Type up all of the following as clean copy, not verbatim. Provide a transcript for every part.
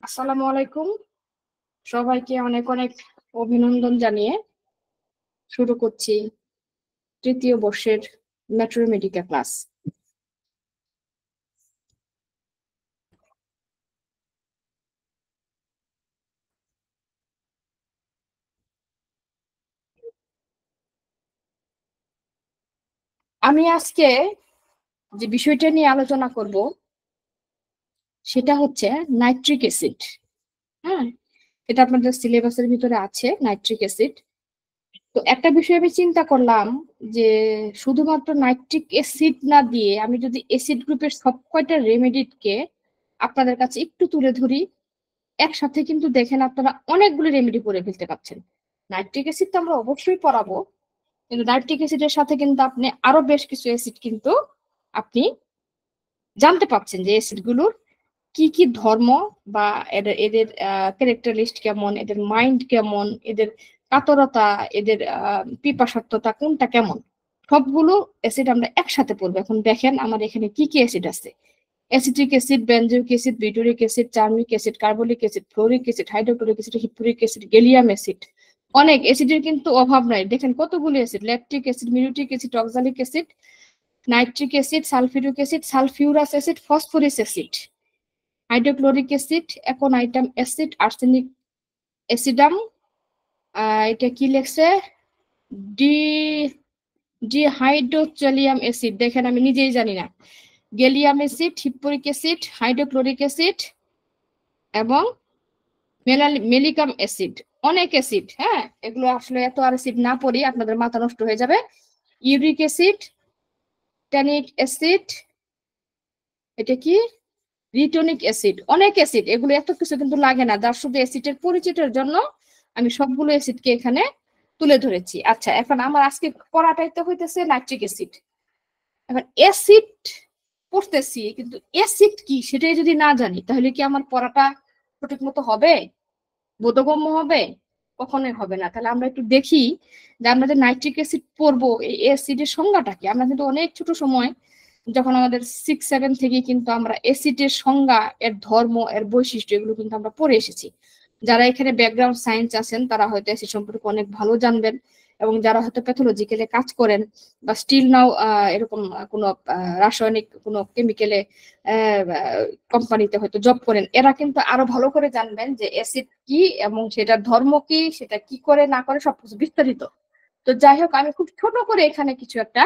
আসসালামু আলাইকুম। সবাইকে অনেক অনেক অভিনন্দন জানিয়ে শুরু করছি তৃতীয় বর্ষের ম্যাথমেটিকা ক্লাস। আমি আজকে যে বিষয়টা নিয়ে আলোচনা করব সেটা হচ্ছে নাইট্রিক অ্যাসিড। হ্যাঁ, এটা আপনাদের সিলেবাসের ভিতরে আছে নাইট্রিক অ্যাসিড। তো একটা বিষয় আমি চিন্তা করলাম যে শুধুমাত্র নাইট্রিক অ্যাসিড না দিয়ে আমি যদি অ্যাসিড গ্রুপের সব কয়টা রেমেডিকে আপনাদের কাছে একটু তুলে ধরি, একসাথে কিন্তু দেখেন আপনারা অনেকগুলো রেমেডি করে ফেলতে পারছেন। নাইট্রিক অ্যাসিড তো আমরা অবশ্যই পড়াবো, কিন্তু নাইট্রিক অ্যাসিডের সাথে কিন্তু আপনি আরো বেশ কিছু অ্যাসিড কিন্তু আপনি জানতে পাচ্ছেন যে অ্যাসিড গুলোর কি কি ধর্ম বা এদের এদের ক্যারেক্টারিস্ট কেমন, এদের মাইন্ড কেমন, এদের কাতরতা, এদের পিপাসার্থতা কোনটা কেমন, সবগুলো অ্যাসিড আমরা একসাথে পড়বো। এখন দেখেন আমার এখানে কি কি অ্যাসিড আছে: acetic acid, benzoic acid, butyric acid, চার্মিক acid, carbolic acid, fluoric acid, hydrochloric acid, hippuric acid, gallium acid. অনেক অ্যাসিডের কিন্তু অভাব নাই। দেখেন কতগুলো অ্যাসিড: ল্যাকটিক অ্যাসিড, মিউটিক acid, oxalic acid, nitric acid, sulphuric acid, sulphurous acid, phosphoric acid, hydrochloric acid, aconitum acid, arsenic অ্যাসিডাম, এটা কি লেখছে, ডি ডিহাইড্রোচেলিয়াম অ্যাসিড, দেখেন আমি নিজেই জানি না, gallium acid, hippuric acid, hydrochloric acid এবং মেলিকাম অ্যাসিড। অনেক অ্যাসিড। হ্যাঁ, এগুলো আসলে এত আর অ্যাসিড না পড়ি আপনাদের মাথা নষ্ট হয়ে যাবে। ইউরিক অ্যাসিড, ট্যানিক অ্যাসিড, এটা কি, রিটনিক অ্যাসিড। অনেক অ্যাসিড, এগুলো এত কিছু কিন্তু লাগে না, যার শুধু অ্যাসিডের পরিচিতির জন্য আমি সবগুলো অ্যাসিডকে এখানে তুলে ধরেছি। আচ্ছা, এখন আমার আজকে পড়াটাই তো হইতেছে নাইট্রিক অ্যাসিড। এখন অ্যাসিড পড়তেছি, কিন্তু অ্যাসিড কি সেটাই যদি না জানি তাহলে কি আমার পড়াটা সঠিক মতো হবে, বোধগম্য হবে? কখনোই হবে না। তাহলে আমরা একটু দেখি যে আমরা যে নাইট্রিক অ্যাসিড পড়বো, এই অ্যাসিডের সংজ্ঞাটা কি। আমরা কিন্তু অনেক ছোট সময়, যখন আমাদের 6-7 থেকে কিন্তু আমরা অ্যাসিডের সংজ্ঞা, এর ধর্ম, এর বৈশিষ্ট্য, এগুলো কিন্তু আমরা পড়ে এসেছি। যারা এখানে ব্যাকগ্রাউন্ড সায়েন্স আছেন তারা হয়তো অ্যাসিড সম্পর্কে অনেক ভালো জানবেন, এবং যারা হয়তো প্যাথোলজিক্যালে কাজ করেন বা স্টিল নাও এরকম কোনো রাসায়নিক কোনো কেমিক্যালে কোম্পানিতে হয়তো জব করেন, এরা কিন্তু আরো ভালো করে জানবেন যে অ্যাসিড কি এবং সেটার ধর্ম কি, সেটা কি করে না করে সবকিছু বিস্তারিত। তো যাই হোক, আমি খুব ছোট করে এখানে কিছু একটা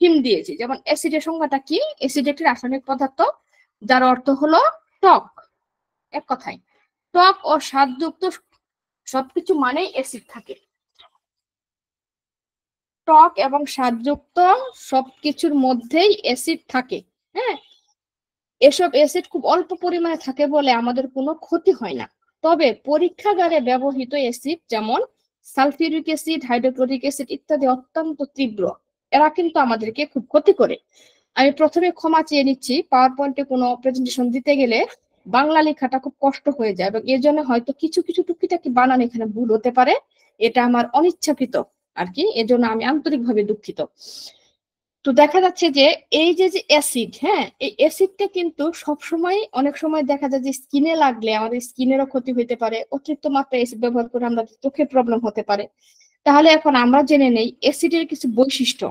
হিম দিয়েছি। যেমন অ্যাসিডের সংজ্ঞাটা কি: অ্যাসিড একটি রাসায়নিক পদার্থ যার অর্থ হলো টক। এক কথায় টক ও স্বাদযুক্ত সবকিছু মানেই অ্যাসিড থাকে। টক এবং স্বাদযুক্ত সবকিছুর মধ্যেই অ্যাসিড থাকে। হ্যাঁ, এসব অ্যাসিড খুব অল্প পরিমাণে থাকে বলে আমাদের কোনো ক্ষতি হয় না। তবে পরীক্ষাগারে ব্যবহৃত অ্যাসিড যেমন সালফিউরিক অ্যাসিড, হাইড্রোক্লোরিক অ্যাসিড ইত্যাদি অত্যন্ত তীব্র, এরা কিন্তু আমাদেরকে খুব ক্ষতি করে। আমি প্রথমে ক্ষমা চেয়ে নিচ্ছি, পাওয়ার পয়েন্টে কোনো প্রেজেন্টেশন দিতে গেলে বাংলা লেখাটা খুব কষ্ট হয়ে যায়, এবং এর জন্য হয়তো কিছু কিছু টুকিটাকি বানান এখানে ভুল হতে পারে। এটা আমার অনিচ্ছাকৃত আর কি, এজন্য আমি আন্তরিকভাবে দুঃখিত। তো দেখা যাচ্ছে যে এই যে যে অ্যাসিড, হ্যাঁ, এই অ্যাসিডটা কিন্তু সবসময়, অনেক সময় দেখা যায় যে স্কিনে লাগলে আমাদের স্কিনেরও ক্ষতি হতে পারে। অতিরিক্ত মাত্রায় অ্যাসিড ব্যবহার করে আমাদের চোখে প্রবলেম হতে পারে। তাহলে এখন আমরা জেনে নেই অ্যাসিডের কিছু বৈশিষ্ট্য।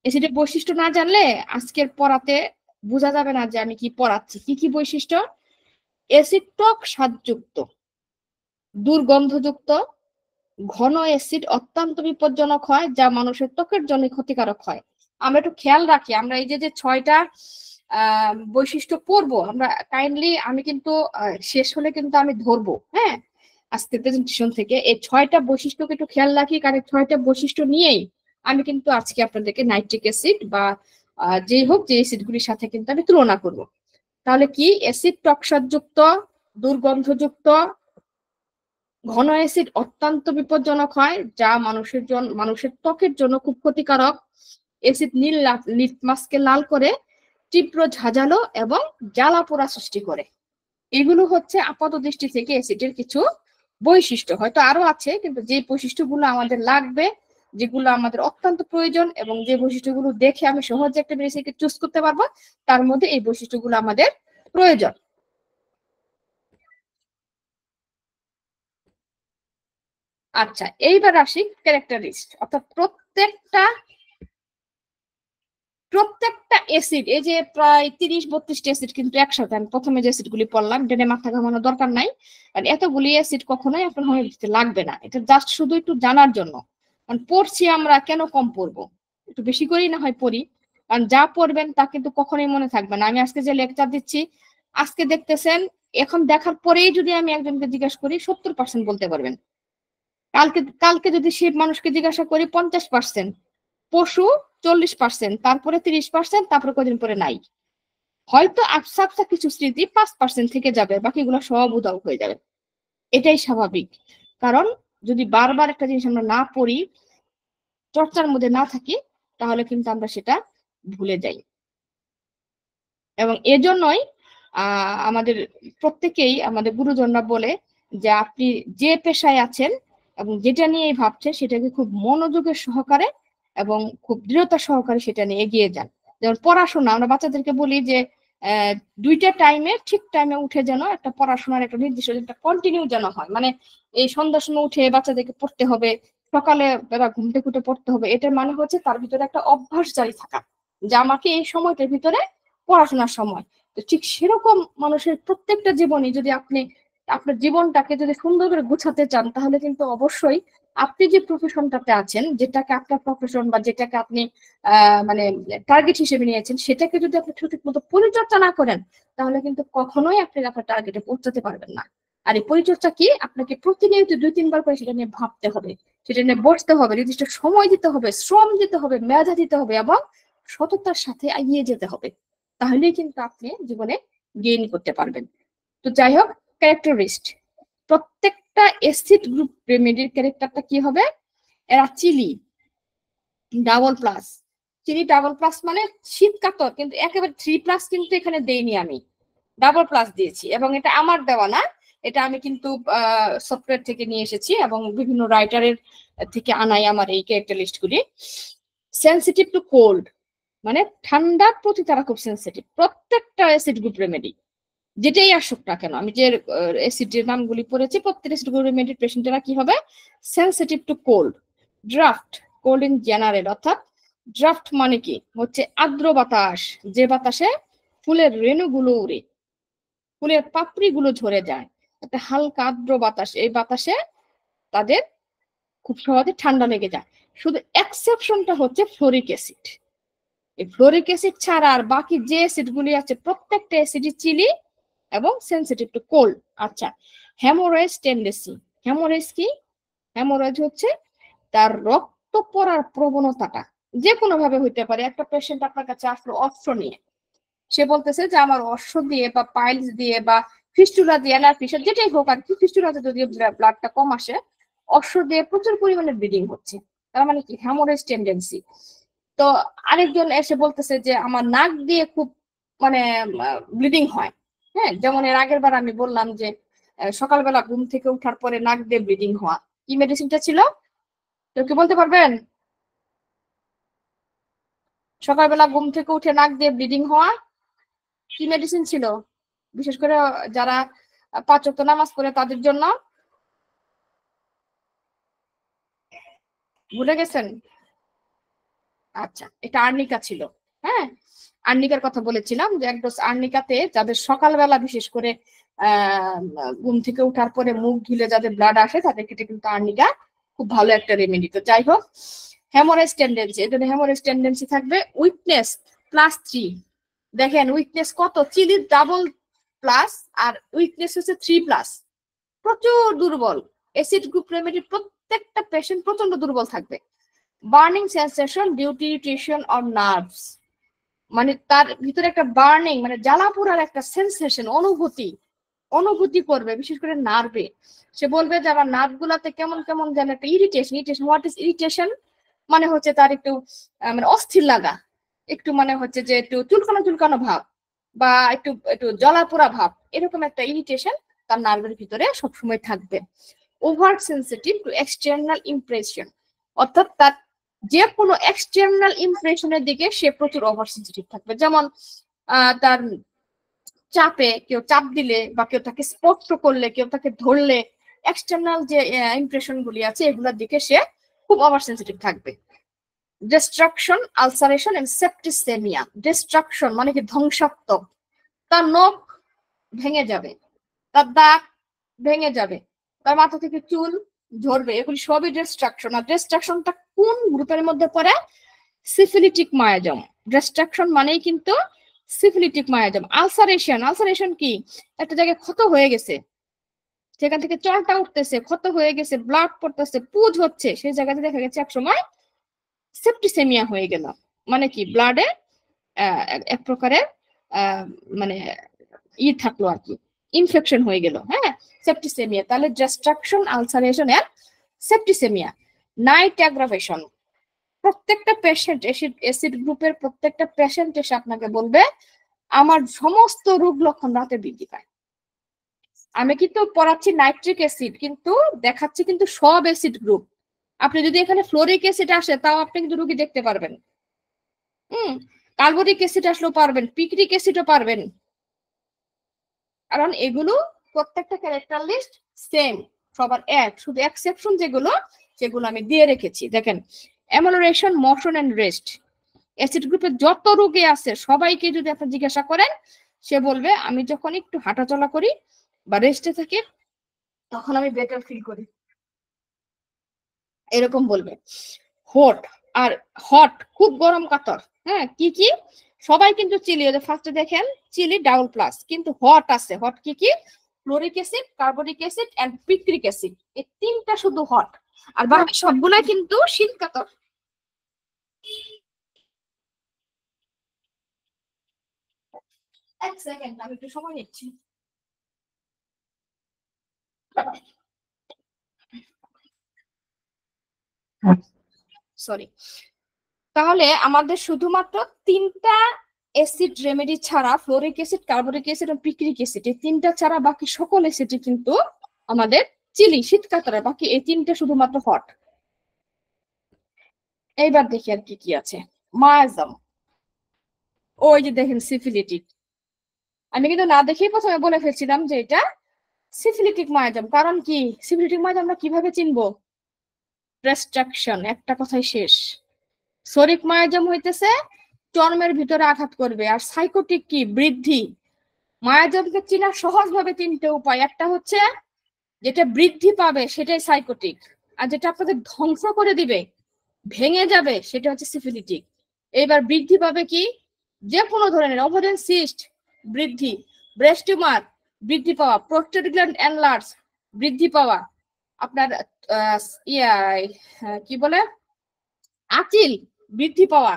অ্যাসিডের বৈশিষ্ট্য না জানলে আজকের পড়াতে বোঝা যাবে না যে আমি কি পড়াচ্ছি। কি কি বৈশিষ্ট্য: অ্যাসিড টক স্বাদযুক্ত, দুর্গন্ধযুক্ত, ঘন অ্যাসিড অত্যন্ত বিপজ্জনক হয় যা মানুষের ত্বকের জন্য ক্ষতিকারক হয়। আমরা একটু খেয়াল রাখি, আমরা এই যে যে 6টা বৈশিষ্ট্য পড়বো আমরা, কাইন্ডলি আমি কিন্তু শেষ হলে কিন্তু আমি ধরবো, হ্যাঁ, আজকে প্রেজেন্টেশন থেকে এই 6টা বৈশিষ্ট্যকে একটু খেয়াল রাখি, কারণ 6টা বৈশিষ্ট্য নিয়েই আমি কিন্তু আজকে আপনাদেরকে নাইট্রিক অ্যাসিড বা যেই হোক যে অ্যাসিড গুলির সাথে কিন্তু আমি তুলনা করব। তাহলে কি: অ্যাসিড টকসারযুক্ত, দুর্গন্ধযুক্ত, ঘন অ্যাসিড অত্যন্ত বিপজ্জনক হয় যা মানুষের ত্বকের জন্য খুব ক্ষতিকারক। অ্যাসিড নীল লিটমাসকে লাল করে, তীব্র ঝাঁঝালো এবং জ্বালা পোড়া সৃষ্টি করে। এগুলো হচ্ছে আপাত দৃষ্টি থেকে অ্যাসিডের কিছু বৈশিষ্ট্য। হয়তো আরো আছে, কিন্তু যে বৈশিষ্ট্যগুলো আমাদের লাগবে, যেগুলো আমাদের অত্যন্ত প্রয়োজন, এবং যে বৈশিষ্ট্যগুলো দেখে আমি সহজে একটা রেসিপি চুজ করতে পারবো, তার মধ্যে এই বৈশিষ্ট্যগুলো আমাদের প্রয়োজন। আচ্ছা, এইবার আসি ক্যারেক্টারিস্ট, অর্থাৎ প্রত্যেকটা অ্যাসিড, এই যে প্রায় 30-32টা অ্যাসিড কিন্তু একসাথে, আমি প্রথমে যে অ্যাসিডগুলি পড়লাম এটা নিয়ে মাথা ঘামানোর দরকার নাই, কারণ এতগুলি অ্যাসিড কখনোই আপনার হোমিওপ্যাথিতে লাগবে না, এটা জাস্ট শুধু একটু জানার জন্য। কারণ পড়ছি আমরা, কেন কম পড়বো, একটু বেশি করেই না হয় পড়ি, কারণ যা পড়বেন তা কিন্তু কখনোই মনে থাকবে না। আমি আজকে যে লেকচার দিচ্ছি, আজকে দেখতেছেন, এখন দেখার পরেই যদি আমি একজনকে জিজ্ঞাসা করি 70% বলতে পারবেন, কালকে কালকে যদি সে মানুষকে জিজ্ঞাসা করি 50%, পশু 40%, তারপরে 30%, তারপরে কদিন পরে নাই, হয়তো আফসা আফসা কিছু স্মৃতি 5% থেকে যাবে, বাকিগুলো সব উধাও হয়ে যাবে। এটাই স্বাভাবিক, কারণ যদি বারবার একটা জিনিস আমরা না পড়ি, চর্চার মধ্যে না থাকি, তাহলে কিন্তু আমরা সেটা ভুলে যাই। এবং এজন্যই আমাদের প্রত্যেকেই, আমাদের গুরুজনরা বলে যে আপনি যে পেশায় আছেন এবং যেটা নিয়ে ভাবছেন সেটাকে খুব মনোযোগের সহকারে এবং খুব দৃঢ়তা সহকারে সেটা নিয়ে এগিয়ে যান। যেমন পড়াশোনা, আমরা বাচ্চাদেরকে বলি যে দুইটা টাইমে ঠিক টাইমে উঠে যেন একটা পড়াশোনার একটা নির্দিষ্ট একটা কন্টিনিউ যেন হয়, মানে এই সন্ধ্যার সময় উঠে বাচ্চাদেরকে পড়তে হবে, সকালে বেলা ঘুম থেকে উঠে পড়তে হবে, এটার মানে হচ্ছে তার ভিতরে একটা অভ্যাস জারি থাকা, যে আমাকে এই সময়টার ভিতরে পড়াশোনার সময়। তো ঠিক সেরকম মানুষের প্রত্যেকটা জীবনে যদি আপনি আপনার জীবনটাকে যদি সুন্দর করে গুছাতে চান, তাহলে কিন্তু অবশ্যই আপনি যে প্রফেশনটাতে আছেন, যেটাকে আপনার প্রফেশন বা যেটাকে আপনি মানে টার্গেট হিসেবে নিয়েছেন, সেটাকে যদি আপনি সঠিক মতো পরিচর্যা না করেন, তাহলে কিন্তু কখনোই আপনি আপনার টার্গেটে পৌঁছাতে পারবেন না। আর এই পরিচর্যা কি, আপনাকে প্রতিনিয়ত 2-3 বার করে সেটা নিয়ে ভাবতে হবে, সেটা নিয়ে বসতে হবে, নির্দিষ্ট সময় দিতে হবে, শ্রম দিতে হবে, মেধা দিতে হবে এবং সততার সাথে এগিয়ে যেতে হবে, তাহলেই কিন্তু আপনি জীবনে গেইন করতে পারবেন। তো যাই হোক, ক্যারেক্টারিস্ট, প্রত্যেকটা অ্যাসিড গ্রুপ রেমেডির ক্যারেক্টারটা কি হবে, এরা চিলি ডাবল প্লাস, চিনি ডাবল প্লাস মানে শীত কাতর, কিন্তু একেবারে 3+ কিন্তু এখানে দেইনি, আমি ডাবল প্লাস দিয়েছি, এবং এটা আমার দেওয়া না, এটা আমি কিন্তু সফটওয়্যার থেকে নিয়ে এসেছি এবং বিভিন্ন রাইটারের থেকে আনাই আমার এই ক্যারেক্টার লিস্টগুলি। সেনসিটিভ টু কোল্ড, মানে ঠান্ডার প্রতি তারা খুব সেনসিটিভ, প্রত্যেকটা অ্যাসিড গ্রুপ রেমেডি যেটাই আসুক না কেন, আমি যে অ্যাসিডের নামগুলি পড়েছি, প্রত্যেক অ্যাসিড গ্রুপ রেমেডির পেশেন্টেরা কি হবে, sensitive to cold. Draft, cold in general, অর্থাৎ ড্রাফট মানে কি হচ্ছে আর্দ্র বাতাস, যে বাতাসে ফুলের রেণুগুলো উড়ে, ফুলের পাপড়িগুলো ঝরে যায়, একটা হালকা আর্দ্র বাতাস, এই বাতাসে তাদের খুব সহজে ঠান্ডা লেগে যায়। শুধু এক্সেপশনটা হচ্ছে ফ্লোরিক অ্যাসিড, এই ফ্লোরিক অ্যাসিড ছাড়া আর বাকি যে অ্যাসিড গুলি আছে প্রত্যেকটা অ্যাসিডই চিলি এবং সেনসিটিভ টু কোল্ড। আচ্ছা, হেমোরয়েজ টেন্ডেন্সি, হেমোরয়েজ কি, হেমোরয়েজ হচ্ছে তার রক্ত পড়ার প্রবণতাটা, যে কোনো ভাবে হইতে পারে। একটা পেশেন্ট আপনার কাছে আসলো অস্ত্র নিয়ে, সে বলতেছে যে আমার অশ্ব দিয়ে বা পাইলস দিয়ে বা ফিস্টুলা দিয়ে না ফিসার যেটাই হোক আর কি, ফিস্টুলাতে যদি ব্লাডটা কম আসে, অশ্ব দিয়ে প্রচুর পরিমাণে ব্লিডিং হচ্ছে, তার মানে কি হেমোরেজ টেন্ডেন্সি। তো আরেকজন এসে বলতেছে যে আমার নাক দিয়ে খুব মানে ব্লিডিং হয়। হ্যাঁ, যেমন এর আগের বার আমি বললাম যে সকালবেলা ঘুম থেকে উঠার পরে নাক দিয়ে ব্লিডিং হওয়া, কি মেডিসিনটা ছিল কেউ কি বলতে পারবেন? সকালবেলা ঘুম থেকে উঠে নাক দিয়ে ব্লিডিং হওয়া কি মেডিসিন ছিল, বিশেষ করে যারা 5 ওয়াক্ত নামাজ পড়ে তাদের জন্য? ভুলে গেছেন? আচ্ছা, এটা আর্নিকা ছিল। হ্যাঁ, আর্নিকার কথা বলেছিলাম যে এক ডোজ আর্নিকাতে যাদের সকালবেলা বিশেষ করে আহ ঘুম থেকে উঠার পরে মুখ ধুলে যাদের ব্লাড আসে, তাদের ক্ষেত্রে কিন্তু আর্নিকা খুব ভালো একটা রেমেডি। তো যাই হোক, হেমোরেজ টেন্ডেন্সি, এর জন্য হেমোরেজ টেন্ডেন্সি থাকবে। উইকনেস +3, দেখেন উইকনেস কত, চিলির ডাবল প্লাস আর উইকনেস হচ্ছে 3+, প্রচুর দুর্বল। অ্যাসিড গ্রুপ রেমেডি প্রত্যেকটা পেশেন্ট প্রচন্ড দুর্বল থাকবে। Burning sensation due to irritation or nerves, মানে তার ভিতরে একটা বার্নিং মানে জ্বালা পোড়ার একটা সেন্সেশন, অনুভূতি করবে, বিশেষ করে নার্ভে। সে বলবে যে আমার নার্ভ গুলাতে কেমন কেমন যেন একটা ইরিটেশন। হোয়াট ইজ ইরিটেশন, মানে হচ্ছে তার একটু মানে অস্থির লাগা, একটু মানে হচ্ছে যে একটু চুলকানো চুলকানো ভাব বা একটু একটু জ্বলা পোড়া ভাব, এরকম একটা ইরিটেশন তার নার্ভের ভিতরে সবসময় থাকবে। Over sensitive two external impression, অর্থাৎ তার যে কোনো এক্সটার্নাল ইমপ্রেশনের দিকে সে প্রচুর ওভার সেন্সিটিভ থাকবে। যেমন তার চাপে কেউ চাপ দিলে বা কেউ তাকে স্পর্শ করলে, কেউ তাকে ধরলে এক্সটার্নাল যে ইমপ্রেশন গুলি আছে এগুলোর দিকে সে খুব ওভার সেন্সিটিভ থাকবে। Destruction, ulceration and septicaemia. Destruction মানে কি ধ্বংসাত্মক, তার নখ ভেঙে যাবে, তার দাঁত ভেঙে যাবে, তার মাথা থেকে চুল ঝরবে, এগুলি সবই ডিস্ট্রাকশন। আর ডিস্ট্রাকশনটা কোন গ্রুপের মধ্যে পড়ে? Syphilitic miasm. ডিস্ট্রাকশন মানেই কিন্তু সিফিলিটিক মায়াজম। আলসারেশন, আলসারেশন কি? একটা জায়গায় ক্ষত হয়ে গেছে, সেখান থেকে চলটা উঠতেছে, ক্ষত হয়ে গেছে, ব্লাড পড়তেছে, পুজ হচ্ছে, সেই জায়গাতে দেখা গেছে একসময় সেপ্টিসেমিয়া হয়ে গেল। মানে কি? ব্লাডে এক প্রকারের মানে থাকলো আর কি, ইনফেকশন হয়ে গেল, হ্যাঁ, সেপ্টিসেমিয়া। তাহলে ডিস্ট্রাকশন, আলসারেশন এর সেপ্টিসেমিয়া। নাইট অ্যাগ্রাভেশন, প্রত্যেকটা পেশেন্ট অ্যাসিড গ্রুপের প্রত্যেকটা পেশেন্ট এসে আপনাকে বলবে আমার সমস্ত রোগ লক্ষণ রাতে বৃদ্ধি পায়। আমি কিন্তু পড়াচ্ছি নাইট্রিক অ্যাসিড, কিন্তু দেখাচ্ছি কিন্তু সব অ্যাসিড গ্রুপ। আপনি যদি এখানে ফ্লোরিক অ্যাসিড আসে তাও আপনি কিন্তু রোগী দেখতে পারবেন, কার্বনিক অ্যাসিড আসলেও পারবেন, পিক্রিক অ্যাসিডও পারবেন, কারণ এগুলো প্রত্যেকটা ক্যারেক্টার লিস্ট সেম, সবার এক, শুধু এক্সেপশন যেগুলো সেগুলো আমি দিয়ে রেখেছি। দেখেন, অ্যামোলারেশন, মোশন এন্ড রেস্ট। অ্যাসিড গ্রুপের যত রোগী আছে সবাইকে যদি আপনি জিজ্ঞাসা করেন, সে বলবে আমি যখন একটু হাঁটাচলা করি বা রেস্টে থাকি তখন আমি বেটার ফিল করি, এরকম বলবে। হট, আর হট খুব গরম কাতর, হ্যাঁ, কি কি? সবাই কিন্তু চিলি, ফার্স্টে দেখেন চিলি ডাবল প্লাস, কিন্তু হট আছে। হট কি কি? Fluoric acid, carbonic acid and picric acid, এই তিনটা শুধু হট, আর বাকি সবগুলাই কিন্তু শীত কাতর। এক সেকেন্ড, আমি একটু সময় নিচ্ছি। সরি। তাহলে আমাদের শুধুমাত্র তিনটা অ্যাসিড রেমেডি ছাড়া, ফ্লোরিক অ্যাসিড, কার্বনিক অ্যাসিড এবং পিক্রিক অ্যাসিড, এই তিনটা ছাড়া বাকি সকল অ্যাসিডই কিন্তু আমাদের চিলি, শীত কাতরে। বাকি এই তিনটা শুধুমাত্র হট। এইবার দেখি আর কি কি আছে। মায়াজম, ওই যে দেখেন সিফিলিটিক। আমি কিন্তু না দেখেই প্রথমে বলে ফেলছিলাম যে এটা সিফিলিটিক মায়াজম। কারণ কি? সিফিলিটিক মায়াজম আমরা কিভাবে চিনবো? ডিস্ট্রাকশন, একটা কথাই শেষ। শরিক মায়াজম হইতেছে চর্মের ভিতরে আঘাত করবে, আর সাইকোটিক কি? বৃদ্ধি। মায়াজমকে চিনা সহজ ভাবে তিনটে উপায়। একটা হচ্ছে যেটা বৃদ্ধি পাবে সেটাই সাইকোটিক, আর যেটা আপনাদের ধ্বংস করে দিবে, ভেঙে যাবে, সেটা হচ্ছে সিফিলিটিক। এইবার বৃদ্ধি পাবে কি? যে কোনো ধরনের ওভারিয়ান সিস্ট বৃদ্ধি, ব্রেস্ট টিউমার বৃদ্ধি পাওয়া, প্রোস্টেট গ্ল্যান্ড এনলার্জ বৃদ্ধি পাওয়া, আপনার কি বলে আচিল বৃদ্ধি পাওয়া,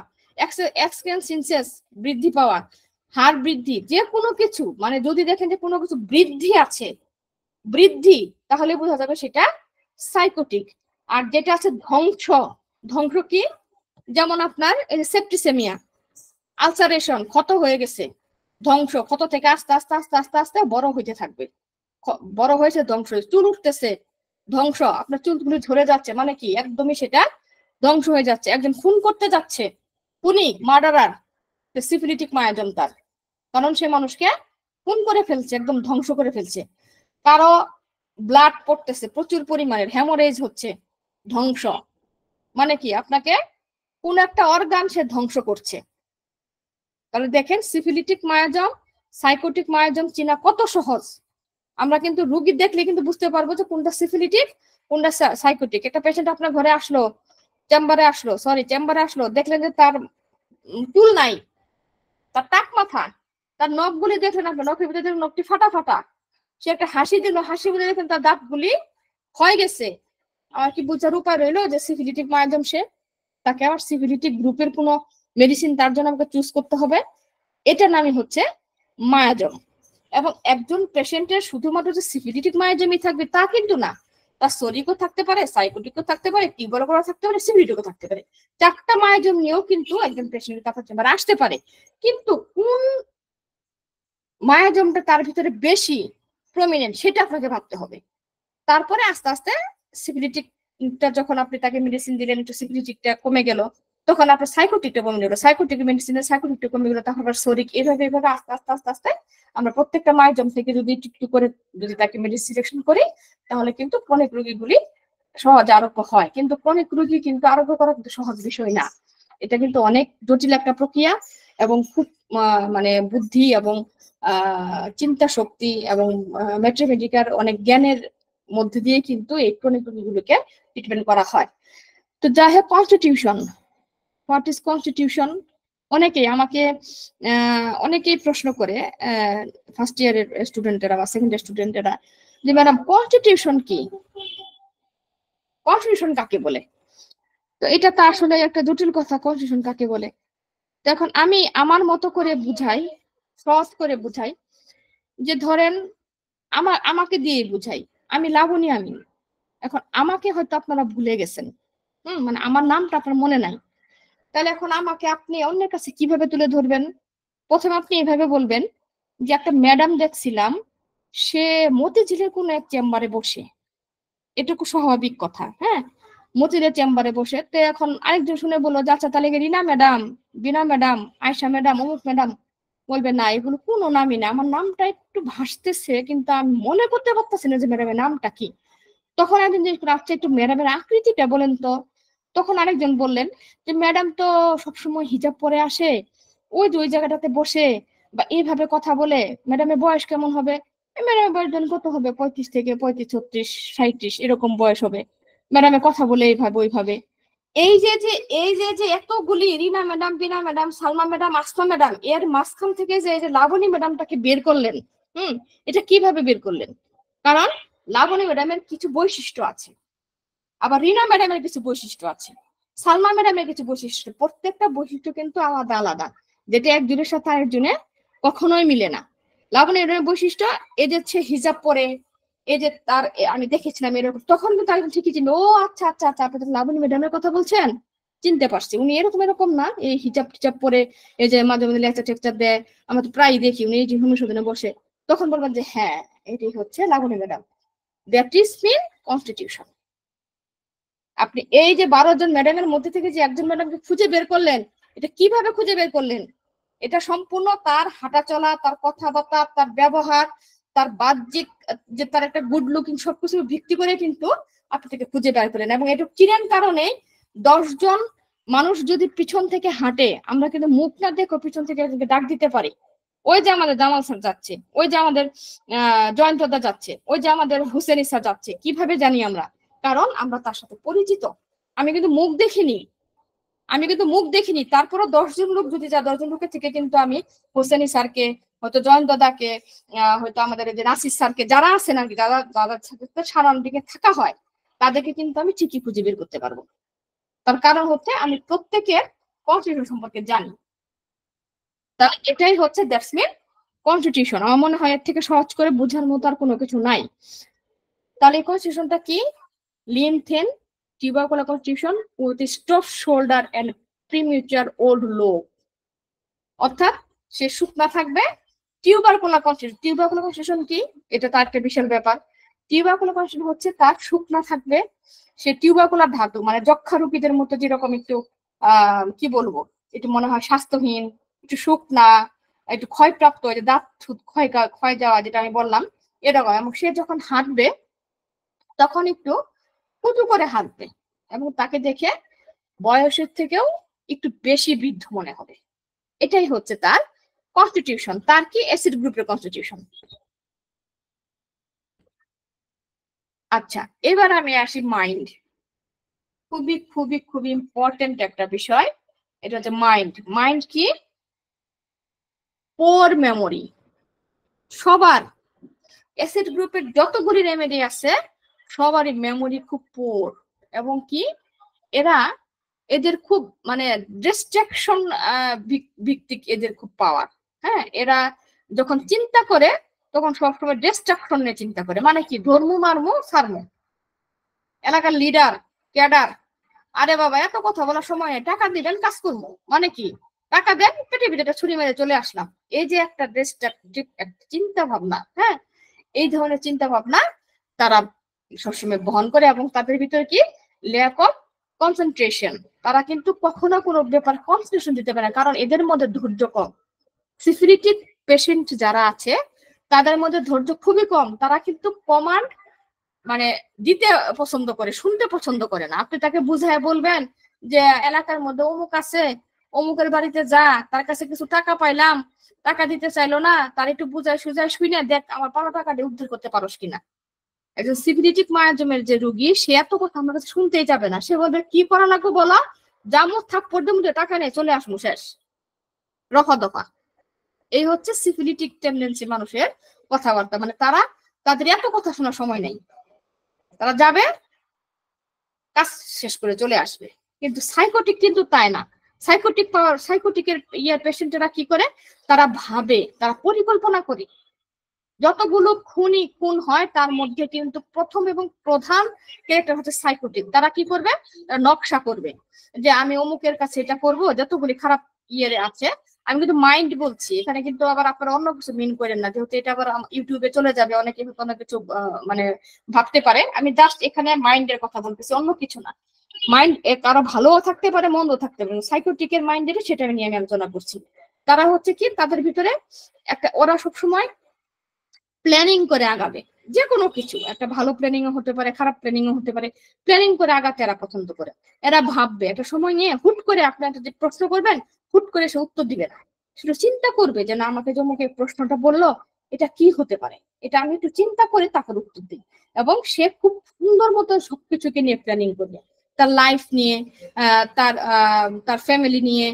এক্সপেন্সিনসেস বৃদ্ধি পাওয়া, হাড় বৃদ্ধি, যে কোনো কিছু, মানে যদি দেখেন যে কোনো কিছু বৃদ্ধি আছে, বৃদ্ধি, তাহলে বোঝা যাবে সেটা সাইকোটিক। আর যেটা আছে ধ্বংস, ধ্বংস কি? যেমন আপনার এই যে সেপ্টিসেমিয়া, আলসারেশন, ক্ষত হয়ে গেছে, ধ্বংস। ক্ষত থেকে আস্তে আস্তে আস্তে আস্তে আস্তে বড় হইতে থাকবে, বড় হয়েছে ধ্বংস, চুল উঠতেছে, ধ্বংস। আপনার চুলগুলি ঝরে যাচ্ছে, মানে কি? একদমই সেটা ধ্বংস হয়ে যাচ্ছে। একজন খুন করতে যাচ্ছে, খুনি, মার্ডারার, সিফিলিটিক মায়াজম তার, কারণ সে মানুষকে খুন করে ফেলছে, একদম ধ্বংস করে ফেলছে। কারো ব্লাড পড়তেছে প্রচুর পরিমাণের, হ্যামোরেজ হচ্ছে, ধ্বংস। মানে কি? আপনাকে কোন একটা অর্গান সে ধ্বংস করছে। তাহলে দেখেন সিফিলিটিক মায়াজম, সাইকোটিক মায়াজম চিনা কত সহজ। আমরা কিন্তু রুগী দেখলে কিন্তু বুঝতে পারবো যে কোনটা সিফিলিটিক, কোনটা সাইকোটিক। একটা পেশেন্ট আপনার ঘরে আসলো, চেম্বারে আসলো, দেখলেন যে তার চুল নাই, তার টাক মাথা, তার নখগুলি দেখলেন, আপনার নখের ভিতরে নখটি ফাটা ফাটা, সে একটা হাসি দিল, হাসি বলে দেখেন তার দাঁতগুলি ক্ষয় গেছে। আমার কি বোঝার উপায় রইলো যে সিফিলিটিক মায়াজম সে? তাকে আবার সিফিলিটিক গ্রুপের কোনো মেডিসিন তার জন্য আমাকে চুজ করতে হবে? এটার নামই হচ্ছে মায়াজম। এবং একজন পেশেন্টের শুধুমাত্র যে সিফিলিটিক মায়াজমই থাকবে তা কিন্তু না, তার সরিকও থাকতে পারে, সাইকোটিকও থাকতে পারে, টিউবারকুলোসও থাকতে পারে, সিফিলিটিকও থাকতে পারে। চারটা মায়াজম নিয়েও কিন্তু একজন পেশেন্টের কাছে চেম্বারে আসতে পারে। কিন্তু কোন মায়াজমটা তার ভিতরে বেশি প্রমিনেন্ট সেটা আপনাকে ভাবতে হবে। তারপরে আস্তে আস্তে সিফিলিটিকটা যখন আপনি তাকে মেডিসিন দিলেন, একটু সিফিলিটিকটা কমে গেল, তখন আপনার সাইকোটিকটা কমে গেল, সাইকোটিক মেডিসিনের সাইকোটিকটা কমে গেল, তখন আবার সরিক, এইভাবে এইভাবে আস্তে আস্তে আস্তে আস্তে আমরা প্রত্যেকটা মায়াজম থেকে যদি একটু করে যদি তাকে মেডিসিন সিলেকশন করি, তাহলে কিন্তু ক্রনিক রোগীগুলি সহজে আরোগ্য হয়। কিন্তু ক্রনিক রোগী কিন্তু আরোগ্য করা কিন্তু সহজ বিষয় না, এটা কিন্তু অনেক জটিল একটা প্রক্রিয়া এবং খুব মানে বুদ্ধি এবং চিন্তা শক্তি এবং ম্যাথমেটিক্যাল অনেক জ্ঞানের মধ্যে দিয়ে কিন্তু এই ক্রনিক রোগীগুলোকে ট্রিটমেন্ট করা হয়। তো যাই হোক, কনস্টিটিউশন, হোয়াট ইজ কনস্টিটিউশন? অনেকেই প্রশ্ন করে ফার্স্ট ইয়ারের স্টুডেন্টেরা বা সেকেন্ড ইয়ার স্টুডেন্টেরা যে ম্যাডাম কনস্টিটিউশন কি, কনস্টিটিউশন কাকে বলে? তো এটা তো আসলে একটা জটিল কথা, কনস্টিটিউশন কাকে বলে। তো এখন আমি আমার মতো করে বুঝাই, সহজ করে বুঝাই, যে ধরেন আমাকে দিয়ে বুঝাই, আমি লাবণী আমিন। এখন আমাকে হয়তো আপনারা ভুলে গেছেন, মানে আমার নামটা আপনার মনে নাই, তাহলে এখন আমাকে আপনি অন্যের কাছে কিভাবে তুলে ধরবেন? প্রথমে আপনি এভাবে বলবেন যে একটা ম্যাডাম দেখছিলাম, সে মতিঝিলের কোনো এক চেম্বারে বসে, এটুকু স্বাভাবিক কথা। হ্যাঁ, মতিঝিলের চেম্বারে বসে। তো এখন আরেকজন শুনে বললো যে আচ্ছা তাহলে রিনা ম্যাডাম, বিনা ম্যাডাম, আয়সা ম্যাডাম, অমুক ম্যাডাম। বলবে না, এগুলো কোনো নামই না, আমার নামটা একটু ভাসতেছে কিন্তু আমি মনে করতে পারতেছি না যে ম্যাডামের নামটা কি। তখন একজন জিজ্ঞেস করে আচ্ছা একটু ম্যাডামের আকৃতিটা বলেন তো। তখন আরেকজন বললেন যে ম্যাডাম তো সবসময় হিজাব পরে আসে, ওই যে ওই জায়গাটাতে বসে বা এইভাবে কথা বলে, ম্যাডামের বয়স কেমন হবে? ম্যাডামের বয়স ধরেন কত হবে, 35 থেকে 35, 36, 37 এরকম বয়স হবে। ম্যাডামের কথা বলে এইভাবে ওইভাবে। এই যে যে এই যে যে এতগুলি Rina madam, Bina madam, Salma madam, Asma madam, এর মাঝখান থেকে যে লাবণী ম্যাডামটাকে বের করলেন, এটা কিভাবে বের করলেন? কারণ লাবণী ম্যাডামের কিছু বৈশিষ্ট্য আছে, আবার রিনা ম্যাডামের কিছু বৈশিষ্ট্য আছে, সালমা ম্যাডামের কিছু বৈশিষ্ট্য। প্রত্যেকটা বৈশিষ্ট্য কিন্তু আলাদা আলাদা, যেটা একজনের সাথে আরেকজনের কখনোই মিলে না। লাবণী ম্যাডামের বৈশিষ্ট্য এই যে সে হিজাব পরে, এই যে তার আমি দেখেছিলাম এরকম, তখন কিন্তু আরেকজন ঠিকই চিনল, ও আচ্ছা আচ্ছা আচ্ছা, আপনি লাবণী ম্যাডামের কথা বলছেন, চিনতে পারছি, উনি এরকম এরকম না, এই হিজাব টিজাব পরে, এই যে মাঝে মাঝে লেকচার টেকচার দেয়, আমরা তো প্রায় দেখি উনি এই যে অনুশোধনে বসে। তখন বলবেন যে হ্যাঁ, এটাই হচ্ছে Labani madam. That is mean constitution. আপনি এই যে 12 জন ম্যাডামের মধ্যে থেকে যে একজন ম্যাডামকে খুঁজে বের করলেন, এটা কিভাবে খুঁজে বের করলেন? এটা সম্পূর্ণ তার হাঁটা চলা, তার কথাবার্তা, তার ব্যবহার, তার বাহ্যিক যে তার একটা গুড লুকিং, সবকিছু ভিত্তি করে কিন্তু আপনি থেকে খুঁজে বের করলেন। এবং এটা কিরেন কারণে 10 জন মানুষ যদি পিছন থেকে হাঁটে, আমরা কিন্তু মুখ না দেখো পিছন থেকে ডাক দিতে পারি, ওই যে আমাদের জামাল স্যার যাচ্ছে, ওই যে আমাদের জয়ন্তদা যাচ্ছে, ওই যে আমাদের হুসেন ইসা যাচ্ছে, কিভাবে জানি আমরা? কারণ আমরা তার সাথে পরিচিত। আমি কিন্তু মুখ দেখিনি, তারপরে 10 জন লোক যদি যায়, 10 জন লোকের থেকে কিন্তু আমি হোসেনি স্যারকে, হয়তো জয়ন্ত দাকে, হয়তো আমাদের যে নাসির স্যারকে, যারা আছেন আর কি, যারা সাথে সারান দিকে থাকা হয়, তাদেরকে কিন্তু আমি ঠিকই খুঁজে বের করতে পারবো। তার কারণ হচ্ছে আমি প্রত্যেকের কনস্টিটিউশন সম্পর্কে জানি। তাহলে এটাই হচ্ছে দ্যাটস মিন কনস্টিটিউশন। আমার মনে হয় এর থেকে সহজ করে বোঝার মতো আর কোনো কিছু নাই। তাহলে এই কনস্টিটিউশনটা কি? lean thin tubercular constitution with stiff shoulder and premature old low, অর্থাৎ সে শুকনা থাকবে। টিউবারকুলার কনস্টিটিউশন কি? এটা তার একটা বিশাল ব্যাপার। টিউবারকুলার কনস্টিটিউশন হচ্ছে তার শুকনা থাকবে, সে টিউবারকুলার ধাতু, মানে যক্ষা রোগীদের মতো যেরকম একটু কি বলবো, একটু মনে হয় স্বাস্থ্যহীন, একটু শুকনা, একটু ক্ষয়প্রাপ্ত, দাঁত ক্ষয় যাওয়া, যেটা আমি বললাম এরকম। এবং সে যখন হাঁটবে তখন একটু উঁচু করে হাঁটবে এবং তাকে দেখে বয়সের থেকেও একটু বেশি বৃদ্ধ মনে হবে। এটাই হচ্ছে তার কনস্টিটিউশন। তার কি? অ্যাসিড গ্রুপের কনস্টিটিউশন। আচ্ছা, এবার আমি আসি মাইন্ড। খুবই খুবই খুবই ইম্পর্টেন্ট একটা বিষয়, এটা হচ্ছে মাইন্ড। মাইন্ড কি? পোর মেমোরি। সবার অ্যাসিড গ্রুপের যতগুলি রেমেডি আছে সবারই মেমোরি খুব পোর, এবং কি এদের খুব মানে ডিস্ট্রাকশন ভিত্তিক, এদের খুব পাওয়ার। হ্যাঁ, এরা যখন চিন্তা করে তখন সবসময় ডিস্ট্রাকশন নিয়ে চিন্তা করে। মানে কি? ধর্মু মারমু সারমু, এলাকার লিডার, ক্যাডার, আরে বাবা এত কথা বলার সময় টাকা দিবেন কাজ করবো, মানে কি টাকা দেন পেটে পিঠেটা ছুরি মেরে চলে আসলাম, এই যে একটা ডিস্ট্রাকটিভ চিন্তা ভাবনা। হ্যাঁ, এই ধরনের চিন্তা ভাবনা তারা সবসময় বহন করে, এবং তাদের ভিতরে কি? Lack of concentration. তারা কিন্তু কখনো কোনো ব্যাপার কনসেন্ট্রেশন দিতে পারে না, কারণ এদের মধ্যে ধৈর্য কম। সিফিলিটিক পেশেন্ট যারা আছে তাদের মধ্যে ধৈর্য খুবই কম, তারা কিন্তু কমান্ড মানে দিতে পছন্দ করে, শুনতে পছন্দ করে না। আপনি তাকে বুঝায় বলবেন যে এলাকার মধ্যে অমুক আছে, অমুকের বাড়িতে যা, তার কাছে কিছু টাকা পাইলাম, টাকা দিতে চাইলো না, তার একটু বুঝায় সুঝায় শুনে দেখ আমার পাওনা টাকা দিয়ে উদ্ধার করতে পারোস কিনা। একজন সিফিলিটিক মায়াজমের যে রুগী, সে এত কথা আমার কাছে শুনতেই যাবে না। সে বলবে কি করা লাগবে বলো, জামু থাপ্পড় দিয়ে টাকা নিয়ে চলে আসবো, শেষ, রফা দফা। এই হচ্ছে সিফিলিটিক টেন্ডেন্সি মানুষের কথাবার্তা। মানে তারা, তাদের এত কথা শোনার সময় নেই, তারা যাবে কাজ শেষ করে চলে আসবে। কিন্তু সাইকোটিক কিন্তু তাই না। সাইকোটিকের পেশেন্টেরা কি করে, তারা ভাবে, তারা পরিকল্পনা করে। যতগুলো খুন হয় তার মধ্যে কিন্তু প্রথম এবং প্রধান ক্যারেক্টার হচ্ছে সাইকোটিক। তারা কি করবে, নকশা করবে যে আমি অমুকের কাছে এটা করব, যতগুলি খারাপ আছে। আমি কিন্তু মাইন্ড বলছি এখানে, কিন্তু আবার আপনারা অন্য কিছু মিন করেন না, যেহেতু এটা আবার ইউটিউবে চলে যাবে, অনেকে অনেক কিছু মানে ভাবতে পারে। আমি জাস্ট এখানে মাইন্ডের কথা বলতেছি, অন্য কিছু না। মাইন্ড কারো ভালোও থাকতে পারে, মন্দ থাকতে পারে। সাইকোটিকের মাইন্ড যেটা, সেটা নিয়ে আমি আলোচনা করছি। তারা হচ্ছে কি, তাদের ভিতরে একটা, ওরা সবসময় প্ল্যানিং করে আগাবে। যে কোনো কিছু, একটা ভালো প্ল্যানিং হতে পারে, খারাপ প্ল্যানিং হতে পারে, প্ল্যানিং করে আগাতে এরা পছন্দ করে। এরা ভাববে একটা সময় নিয়ে, হুট করে আপনি একটা যে প্রশ্ন করবেন, হুট করে সে উত্তর দিবে না। সেটা চিন্তা করবে যে না, আমাকে যমুকে প্রশ্নটা বললো, এটা কি হতে পারে, এটা আমি একটু চিন্তা করে তারপর উত্তর দিই। এবং সে খুব সুন্দর মতো সবকিছুকে নিয়ে প্ল্যানিং করবে, তার লাইফ নিয়ে, তার ফ্যামিলি নিয়ে,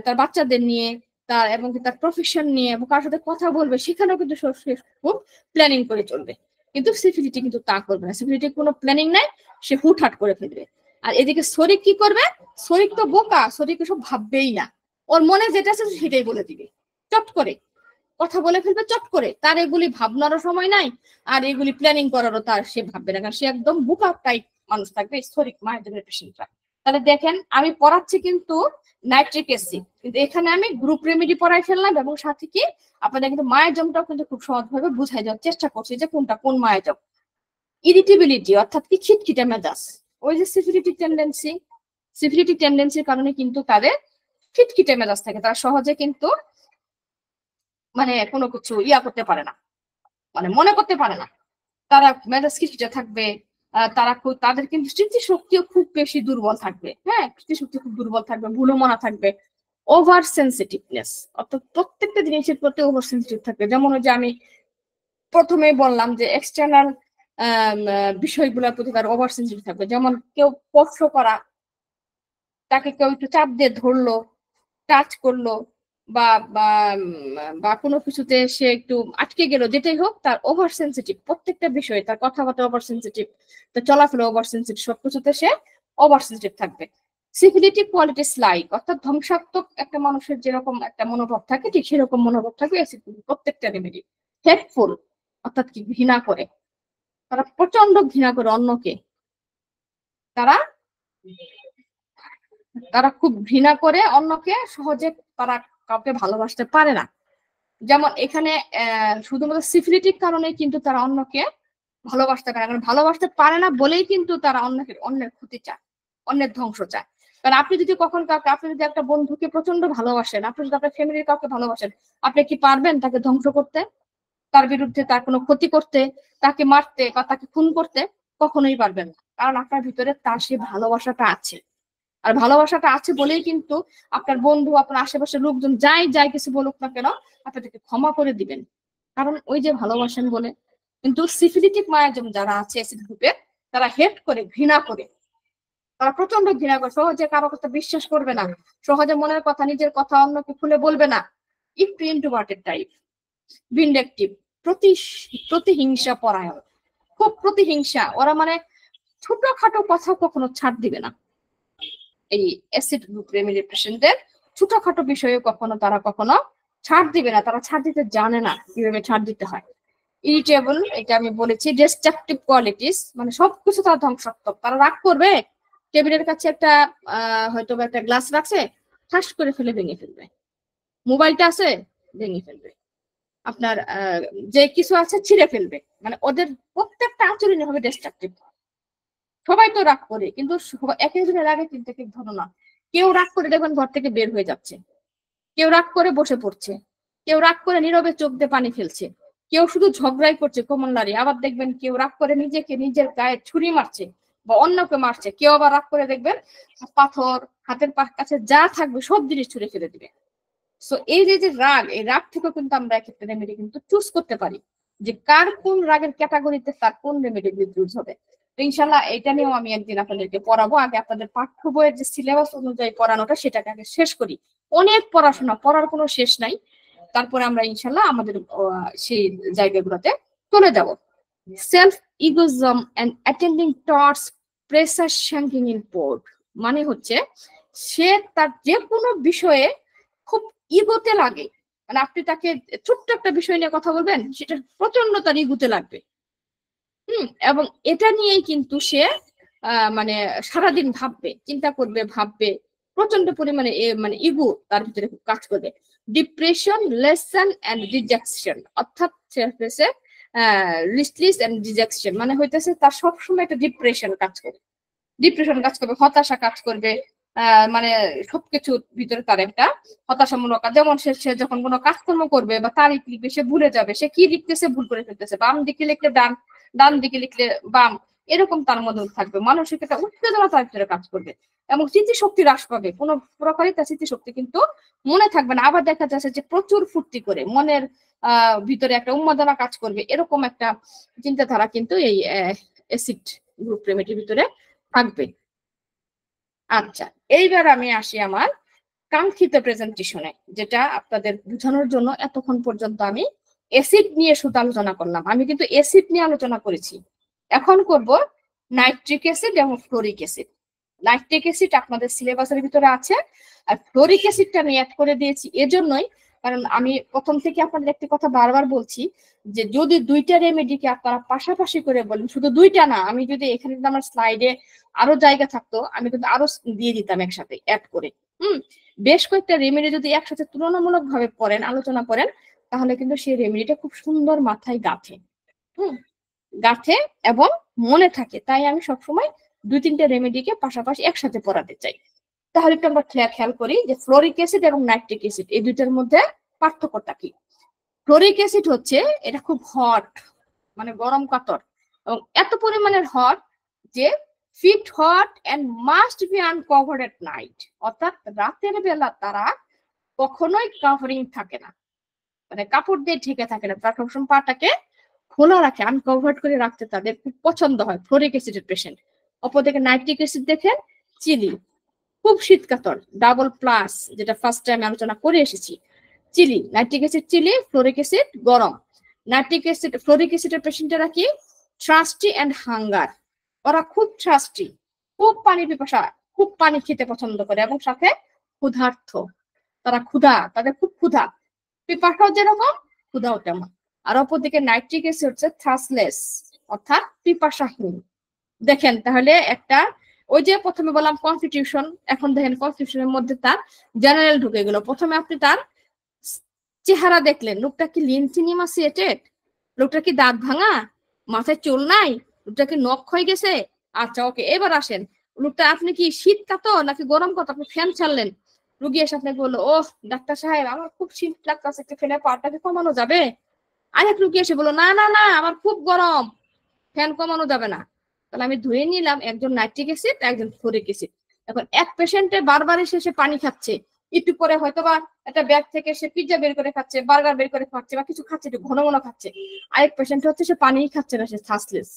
তার বাচ্চাদের নিয়ে, তার এবং তার প্রফেশন নিয়ে, এবং কার সাথে কথা বলবে সেখানেও কিন্তু খুব প্ল্যানিং করে চলবে। কিন্তু সিফিলিটি কিন্তু তা করবে না। সিফিলিটি কোনো প্ল্যানিং নাই, সে হুটহাট করে ফেলবে। আর এদিকে শরিক কি করবে, শরিক তো বোকা, শরিক এসব ভাববেই না। ওর মনে যেটা আছে সেটাই বলে দিবে, চট করে কথা বলে ফেলবে, চট করে। তার এগুলি ভাবনারও সময় নাই, আর এগুলি প্ল্যানিং করারও তার সে ভাববে না, কারণ সে একদম বোকা টাইপ মানুষ থাকবে শরিক মায়ের পেশেন্টরা। তাহলে দেখেন, আমি পড়াচ্ছি কিন্তু নাইট্রিক অ্যাসিড, কিন্তু এখানে আমি গ্রুপ রেমেডি পড়াই ফেললাম, এবং সাথে কি আপনাদের কিন্তু মায়াজমটাও কিন্তু খুব সহজভাবে বুঝাই যাওয়ার চেষ্টা করছি যে কোনটা কোন মায়াজম। ইরিটেবিলিটি অর্থাৎ কি, খিটখিটে মেজাজ, ওই যে সিফিলিটিক টেন্ডেন্সির কারণে কিন্তু তাদের খিটখিটে মেজাজ থাকে। তারা সহজে কিন্তু মানে কোনো কিছু করতে পারে না, মানে মনে করতে পারে না। তারা মেজাজ খিটখিটে থাকবে। তাদের কিন্তু স্মৃতিশক্তিও খুব বেশি দুর্বল থাকবে। হ্যাঁ, স্মৃতিশক্তি খুব দুর্বল থাকবে, ভুলোমনা থাকবে। ওভার সেন্সিটিভনেস, অর্থাৎ প্রত্যেকটা জিনিসের প্রতি ওভার সেন্সিটিভ থাকবে। যেমন ওই যে আমি প্রথমেই বললাম যে এক্সটার্নাল বিষয়গুলোর প্রতি তার ওভার সেন্সিটিভ থাকবে। যেমন কেউ স্পর্শ করা, তাকে কেউ একটু চাপ দিয়ে ধরলো, টাচ করলো, বা বা কোনো কিছুতে সে একটু আটকে গেল, যেটাই হোক, তার ওভার সেন্সিটিভ। প্রত্যেকটা বিষয়ে তার কথাবার্তা ওভার সেন্সিটিভ, তার চলাফেরা ওভার সেন্সিটিভ, সবকিছুতে সে ওভার সেন্সিটিভ থাকবে। সিফিলিটিক কোয়ালিটিস লাইক, অর্থাৎ ধ্বংসাত্মক একটা মানুষের যেরকম একটা মনোভাব থাকে, ঠিক সেরকম মনোভাব থাকবে প্রত্যেকটা রেমেডি। হেটফুল, অর্থাৎ কি, ঘৃণা করে। তারা প্রচন্ড ঘৃণা করে অন্যকে। তারা তারা খুব ঘৃণা করে অন্যকে, সহজে তারা কাউকে ভালোবাসতে পারে না। যেমন এখানে শুধুমাত্র সিফিলিটিক কারণে কিন্তু তারা অন্যকে ভালোবাসতে পারে না, ভালোবাসতে পারে না বলেই কিন্তু তারা অন্যের ক্ষতি চায়, অন্যের ধ্বংস চায়। কারণ আপনি যদি আপনি যদি একটা বন্ধুকে প্রচন্ড ভালোবাসেন, আপনি যদি আপনার ফ্যামিলির কাউকে ভালোবাসেন, আপনি কি পারবেন তাকে ধ্বংস করতে, তার বিরুদ্ধে তার কোনো ক্ষতি করতে, তাকে মারতে বা তাকে খুন করতে? কখনোই পারবেন না, কারণ আপনার ভিতরে তার সেই ভালোবাসাটা আছে। আর ভালোবাসাটা আছে বলেই কিন্তু আপনার বন্ধু, আপনার আশেপাশের লোকজন যাই কিছু বলুক না কেন, আপনাদেরকে ক্ষমা করে দিবেন, কারণ ওই যে ভালোবাসেন বলে। কিন্তু সিফিলিটিক মায়াজম যারা আছে অ্যাসিড গ্রুপের, তারা হেট করে, ঘৃণা করে, তারা প্রচন্ড ঘৃণা করে, সহজে কারো কথা বিশ্বাস করবে না, সহজে মনের কথা, নিজের কথা অন্যকে খুলে বলবে না। একটু ইন্ট্রোভার্টেড টাইপ, ভিন্ডেক্টিভ, প্রতিহিংসা পরায়ণ, খুব প্রতিহিংসা। ওরা মানে ছোটখাটো কথা কখনো ছাড় দিবে না। এই অ্যাসিড গ্রুপ রেমেডি পেশেন্টদের ছোটখাটো বিষয়ে কখনো ছাড় দিবে না। তারা ছাড় দিতে জানে না কিভাবে ছাড় দিতে হয়। ইরিটেবল, এটা আমি বলেছি। ডিস্ট্রাকটিভ কোয়ালিটিস, মানে সবকিছু তারা ধ্বংসাত্মক। তারা রাগ করবে, টেবিলের কাছে একটা হয়তো একটা গ্লাস রাখছে, ঠাস করে ফেলে ভেঙে ফেলবে। মোবাইলটা আছে, ভেঙে ফেলবে। আপনার যে কিছু আছে ছিঁড়ে ফেলবে। মানে ওদের প্রত্যেকটা আচরণই হবে ডিস্ট্রাকটিভ। সবাই তো রাগ করে, কিন্তু এক একজনের রাগে কিন্তু এক এক ধরনা। কেউ রাগ করে দেখবেন ঘর থেকে বের হয়ে যাচ্ছে, কেউ রাগ করে বসে পড়ছে, কেউ রাগ করে নীরবে চোখ দিয়ে পানি ফেলছে, কেউ শুধু ঝগড়াই করছে কমনলারি, আবার দেখবেন কেউ রাগ করে নিজেকে নিজের গায়ে ছুরি মারছে বা অন্যকে মারছে, কেউ আবার রাগ করে দেখবেন পাথর হাতের কাছে যা থাকবে সব জিনিস ছুঁড়ে ফেলে দিবে। সো এই যে রাগ, এই রাগ থেকেও কিন্তু আমরা একটা রেমেডি কিন্তু চুজ করতে পারি যে কার কোন রাগের ক্যাটাগরিতে তার কোন রেমেডি ইউজ হবে। তো ইনশাল্লাহ এটা নিয়েও আমি একদিন আপনাদেরকে পড়াবো। আগে আপনাদের পাঠ্য বইয়ের যে সিলেবাস অনুযায়ী পড়ানোটা সেটাকে আগে শেষ করি। অনেক পড়াশোনা, পড়ার কোনো শেষ নাই। তারপরে আমরা ইনশাল্লাহ আমাদের সেই জায়গাগুলোতে চলে যাব। Self egoism and attending thoughts pressure shanking in port, মানে হচ্ছে সে তার যে কোনো বিষয়ে খুব ইগোতে লাগে, মানে আপনি তাকে ছোট্ট একটা বিষয় নিয়ে কথা বলবেন, সেটা প্রচন্ড তার ইগোতে লাগবে। এবং এটা নিয়েই কিন্তু সে মানে সারাদিন ভাববে, চিন্তা করবে, ভাববে, প্রচন্ড পরিমাণে মানে ইগো তার ভিতরে কাজ করবে। ডিপ্রেশন, লেসন এন্ড রিজেকশন, অর্থাৎ লিস্টলিস এন্ড রিজেকশন মানে হইতেছে তার সবসময় একটা ডিপ্রেশন কাজ করবে, হতাশা কাজ করবে। মানে সবকিছুর ভিতরে তার একটা হতাশামূলক, যেমন সে যখন কোনো কাজকর্ম করবে বা তারিখ লিখবে সে ভুলে যাবে, সে কি লিখতেছে ভুল করে ফেলতেছে, বাম দিকে লিখলে ডান, ডান দিকে লিখলে বাম, এরকম তার মধ্যে থাকবে। মানসিক একটা উত্তেজনা তার ভিতরে কাজ করবে এবং স্মৃতিশক্তি হ্রাস পাবে, কোনো প্রকারই তার স্মৃতিশক্তি কিন্তু মনে থাকবে না। আবার দেখা যাচ্ছে যে প্রচুর ফুর্তি করে মনের ভিতরে একটা উন্মাদনা কাজ করবে, এরকম একটা চিন্তাধারা কিন্তু এই অ্যাসিড গ্রুপ রেমেডির ভিতরে থাকবে। আচ্ছা, এইবার আমি আসি আমার কাঙ্ক্ষিত প্রেজেন্টেশনে, যেটা আপনাদের বোঝানোর জন্য এতক্ষণ পর্যন্ত আমি অ্যাসিড নিয়ে শুধু আলোচনা করলাম। আমি কিন্তু অ্যাসিড নিয়ে আলোচনা করেছি, এখন করব নাইট্রিক অ্যাসিড এবং ফ্লোরিক অ্যাসিড। নাইট্রিক অ্যাসিড আপনাদের সিলেবাসের ভিতরে আছে, আর ফ্লোরিক অ্যাসিডটা আমি অ্যাড করে দিয়েছি এজন্যই, কারণ আমি প্রথম থেকে আপনাদের একটি কথা বারবার বলছি যে যদি দুইটা রেমেডিকে আপনারা পাশাপাশি করে বলেন, শুধু দুইটা না, আমি যদি এখানে আমার স্লাইডে আরো জায়গা থাকতো আমি কিন্তু আরো দিয়ে দিতাম একসাথে অ্যাড করে। বেশ কয়েকটা রেমেডি যদি একসাথে তুলনামূলক ভাবে পড়েন, আলোচনা করেন, তাহলে কিন্তু সেই রেমেডিটা খুব সুন্দর মাথায় গাঁথে এবং মনে থাকে। তাই আমি সবসময় দুই তিনটে রেমেডিকে পাশাপাশি একসাথে পড়াতে চাই। তাহলে একটু আমরা খেয়াল করি যে ফ্লোরিক অ্যাসিড এবং নাইট্রিক অ্যাসিড এই দুইটার মধ্যে পার্থক্যটা কি। ফ্লোরিক অ্যাসিড হচ্ছে এটা খুব হট, মানে গরম কাতর, এবং এত পরিমাণের হট যে feet hot and must be uncovered at night, অর্থাৎ রাতের বেলা তারা কখনোই কাভারিং থাকে না, মানে কাপড় দিয়ে ঢেকে থাকে না, তারা সবসময় পাটাকে খোলা রাখে, আনকভার্ড করে রাখতে তাদের খুব পছন্দ হয় ফ্লোরিক অ্যাসিডের পেশেন্ট। অপরদিকে নাইট্রিক অ্যাসিড দেখেন চিলি, খুব শীতকাতর, ডাবল প্লাস, যেটা ফার্স্ট টাইম আলোচনা করে এসেছি। Chilly, nitric acid chilly, fluoric acid গরম। নাইট্রিক অ্যাসিড, ফ্লোরিক অ্যাসিডের পেশেন্টরা কি ট্রাস্টি এন্ড হাঙ্গার, ওরা খুব ট্রাস্টি, খুব পানি পিপাসা, খুব পানি খেতে পছন্দ করে এবং সাথে ক্ষুধার্থ, তারা ক্ষুধা, তাদের খুব ক্ষুধা, পিপাসাও যেরকম ক্ষুধাও তেমন। আর অপরদিকে নাইট্রিক অ্যাসিড হচ্ছে থার্স্টলেস, অর্থাৎ পিপাসাহীন। দেখেন তাহলে একটা, ওই যে প্রথমে বললাম কনস্টিটিউশন, এখন দেখেন কনস্টিটিউশনের মধ্যে তার জেনারেল ঢুকে গেল। প্রথমে আপনি তার চেহারা দেখলেন, লোকটা কি লিনসিনিমাসিয়েটেড, লোকটা কি দাঁত ভাঙা, মাথায় চুল নাই, লোকটা কি নখ হয়ে গেছে, আচ্ছা ওকে। এবার আসেন, লোকটা আপনি কি শীত কাতর নাকি গরম কাতর, আপনি ফ্যান ছাড়লেন, রুগী এসে আপনাকে বললো ওহ ডাক্তার সাহেব আমার খুব শীত লাগতেছে, একটু ফ্যানের পাওয়ারটাকে কমানো যাবে? আরেক রুগী এসে বললো না না না আমার খুব গরম, ফ্যান কমানো যাবে না। তাহলে আমি ধুয়ে নিলাম একজন নাইট্রিক অ্যাসিড, একজন ফ্লোরিক অ্যাসিড। এখন এক পেশেন্টে বারবার এসে সে পানি খাচ্ছে, একটু পরে হয়তো বা একটা ব্যাগ থেকে সে পিৎজা বের করে খাচ্ছে, বার্গার বের করে খাচ্ছে, বা কিছু খাচ্ছে, একটু ঘন ঘন খাচ্ছে। আরেক পেশেন্ট হচ্ছে সে পানিই খাচ্ছে না, সে থার্স্টলেস।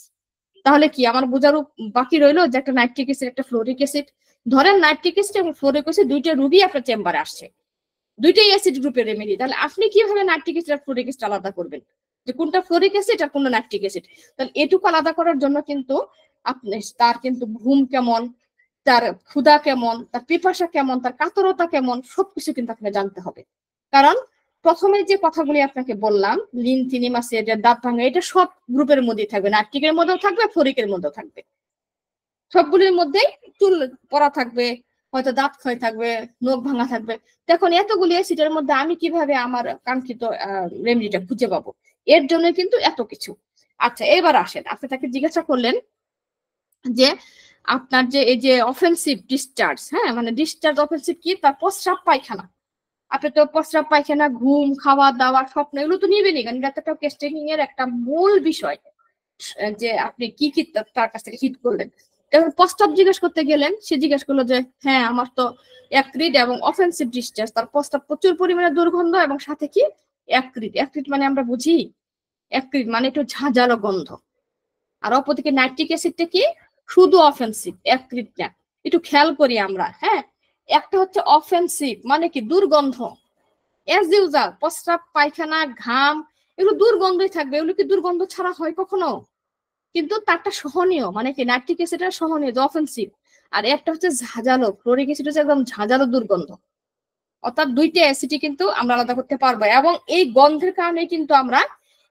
তাহলে কি আমার বোঝার বাকি রইলো যে একটা নাইট্রিক অ্যাসিড, একটা ফ্লোরিক অ্যাসিড, ধরেন নাইট্রিক অ্যাসিড এবং ফ্লোরিক অ্যাসিড দুইটা রুগী আপনার চেম্বারে আসছে, দুইটাই অ্যাসিড গ্রুপের রেমেডি, তাহলে আপনি কিভাবে নাইট্রিক অ্যাসিড আর ফ্লোরিক অ্যাসিড আলাদা করবেন, যে কোনটা ফ্লোরিক অ্যাসিড আর কোনটা নাইট্রিক অ্যাসিড? তাহলে এটুকু আলাদা করার জন্য কিন্তু আপনি তার কিন্তু ঘুম কেমন, তার ক্ষুধা কেমন, তার পিপাসা কেমন, তার কাতরতা কেমন, সবকিছু কিন্তু আপনাকে জানতে হবে। কারণ প্রথমে যে কথাগুলি আপনাকে বললাম, লিনথিনিমাসিয়েট, দাঁত ভাঙা, এটা সব গ্রুপের মধ্যেই থাকবে, নাইট্রিকের মধ্যেও থাকবে, ফ্লোরিকের মধ্যেও থাকবে, সবগুলির মধ্যেই চুল পড়া থাকবে, হয়তো দাঁত ক্ষয় থাকবে, নখ ভাঙা থাকবে। দেখুন এতগুলি অ্যাসিডের মধ্যে আমি কিভাবে আমার কাঙ্ক্ষিত রেমেডিটা খুঁজে পাবো? এর জন্য কিন্তু এত কিছু। আচ্ছা এবার আসেন, আপনি তাকে জিজ্ঞাসা করলেন যে আপনার যে এই যে অফেন্সিভ ডিসচার্জ, হ্যাঁ মানে ডিসচার্জ অফেন্সিভ কি, তার প্রস্রাব পায়খানা, আপনি তো প্রস্রাব পায়খানা ঘুম খাওয়া দাওয়া স্বপ্ন এগুলো তো নিবেনই, কারণ এটা তো কেস টেকিং এর একটা মূল বিষয় যে আপনি কি কি তার কাছ থেকে হিট করলেন। এখন প্রস্তাব জিজ্ঞেস করতে গেলেন, সে জিজ্ঞেস করলো যে হ্যাঁ আমার তো অ্যাক্রিড এবং অফেন্সিভ ডিসচার্জ, তার প্রস্তাব প্রচুর পরিমাণে দুর্গন্ধ এবং সাথে কি অ্যাক্রিড। অ্যাক্রিড মানে আমরা বুঝি অ্যাক্রিড মানে একটু ঝাঁঝালো গন্ধ। আর অপরদিকে নাইট্রিক অ্যাসিডটা কি শুধু অফেন্সিভ, অ্যাক্রিড না। একটু খেয়াল করি আমরা, হ্যাঁ একটা হচ্ছে অফেন্সিভ মানে কি দুর্গন্ধ, এজ ইউজাল প্রস্রাব পায়খানা ঘাম এগুলো দুর্গন্ধই থাকবে, এগুলো কি দুর্গন্ধ ছাড়া হয় কখনো? কিন্তু তারটা সহনীয়, মানে কি নাইট্রিক অ্যাসিডটা সহনীয় অফেন্সিভ, আর একটা হচ্ছে ঝাঁঝালো, ফ্লোরিক অ্যাসিড হচ্ছে একদম ঝাঁঝালো দুর্গন্ধ। অর্থাৎ দুইটা অ্যাসিডই কিন্তু আমরা আলাদা করতে পারবো, এবং এই গন্ধের কারণে কিন্তু আমরা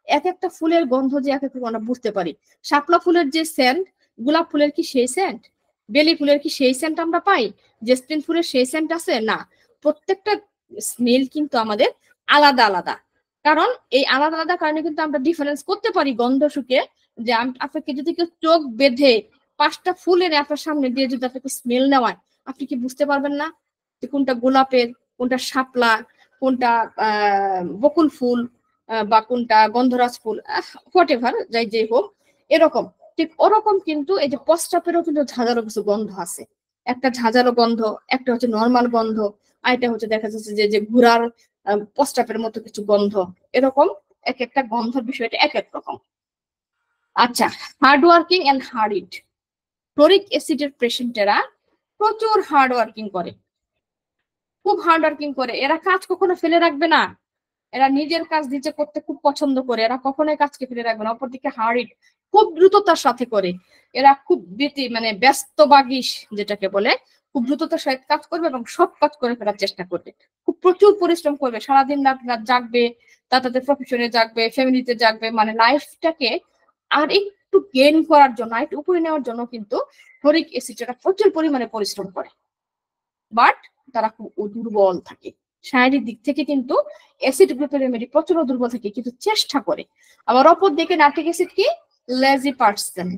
এক একটা ফুলের গন্ধ যে এক একটা আমরা বুঝতে পারি। শাপলা ফুলের যে সেন্ট, গোলাপ ফুলের কি সেই সেন্ট, বেলি ফুলের কি সেই সেন্ট আমরা পাই, জেসমিন ফুলের সেই সেন্ট আছে না। প্রত্যেকটা স্মেল কিন্তু আমাদের আলাদা আলাদা, কারণ এই আলাদা আলাদা কারণে কিন্তু আমরা ডিফারেন্স করতে পারি গন্ধ শুকে। যে আপনাকে যদি কেউ চোখ বেঁধে 5টা ফুল এনে আপনার সামনে দিয়ে যদি আপনাকে স্মেল নেওয়ায়, আপনি কি বুঝতে পারবেন না যে কোনটা গোলাপের, কোনটা শাপলা, কোনটা বকুল ফুল, বা কোনটা গন্ধরাজ ফুল, হোয়াট এভার যাই যে হোক। এরকম ঠিক ওরকম কিন্তু এই যে প্রস্রাবেরও কিন্তু ঝাঁঝালো কিছু গন্ধ আছে। একটা ঝাঁঝালো গন্ধ, একটা হচ্ছে নর্মাল গন্ধ, আর এটা হচ্ছে দেখা যাচ্ছে যে ঘোড়ার প্রস্রাবের মতো কিছু গন্ধ। এরকম এক একটা গন্ধের বিষয়টা এক এক রকম। আচ্ছা, hard working and hard. Fluoric অ্যাসিডের পেশেন্টেরা প্রচুর হার্ড ওয়ার্কিং করে, খুব হার্ড ওয়ার্কিং করে। এরা কাজ কখনো ফেলে রাখবে না, এরা নিজের কাজ নিজে করতে খুব পছন্দ করে, এরা কখনোই কাজকে ফেলে রাখবে না। অপরদিকে হার্ড খুব দ্রুততার সাথে করে, এরা খুব মানে ব্যস্তবাগিস যেটাকে বলে, খুব দ্রুততার সাথে কাজ করবে এবং সব কাজ করে ফেলার চেষ্টা করবে, খুব প্রচুর পরিশ্রম করবে, সারাদিন রাত জাগবে, তাদের প্রফেশনে জাগবে, ফ্যামিলিতে জাগবে, মানে লাইফটাকে আর একটু গেইন করার জন্য, একটু উপরে নেওয়ার জন্য কিন্তু ফ্লোরিক অ্যাসিডটা প্রচুর পরিমাণে পরিশ্রম করে। বাট তারা খুব দুর্বল থাকে শারীরিক দিক থেকে, কিন্তু অ্যাসিড গ্রুপের রেমেডি প্রচুর দুর্বল থাকে কিন্তু চেষ্টা করে। আবার অপর দিকে নাইট্রিক অ্যাসিড কি লেজি পার্সন,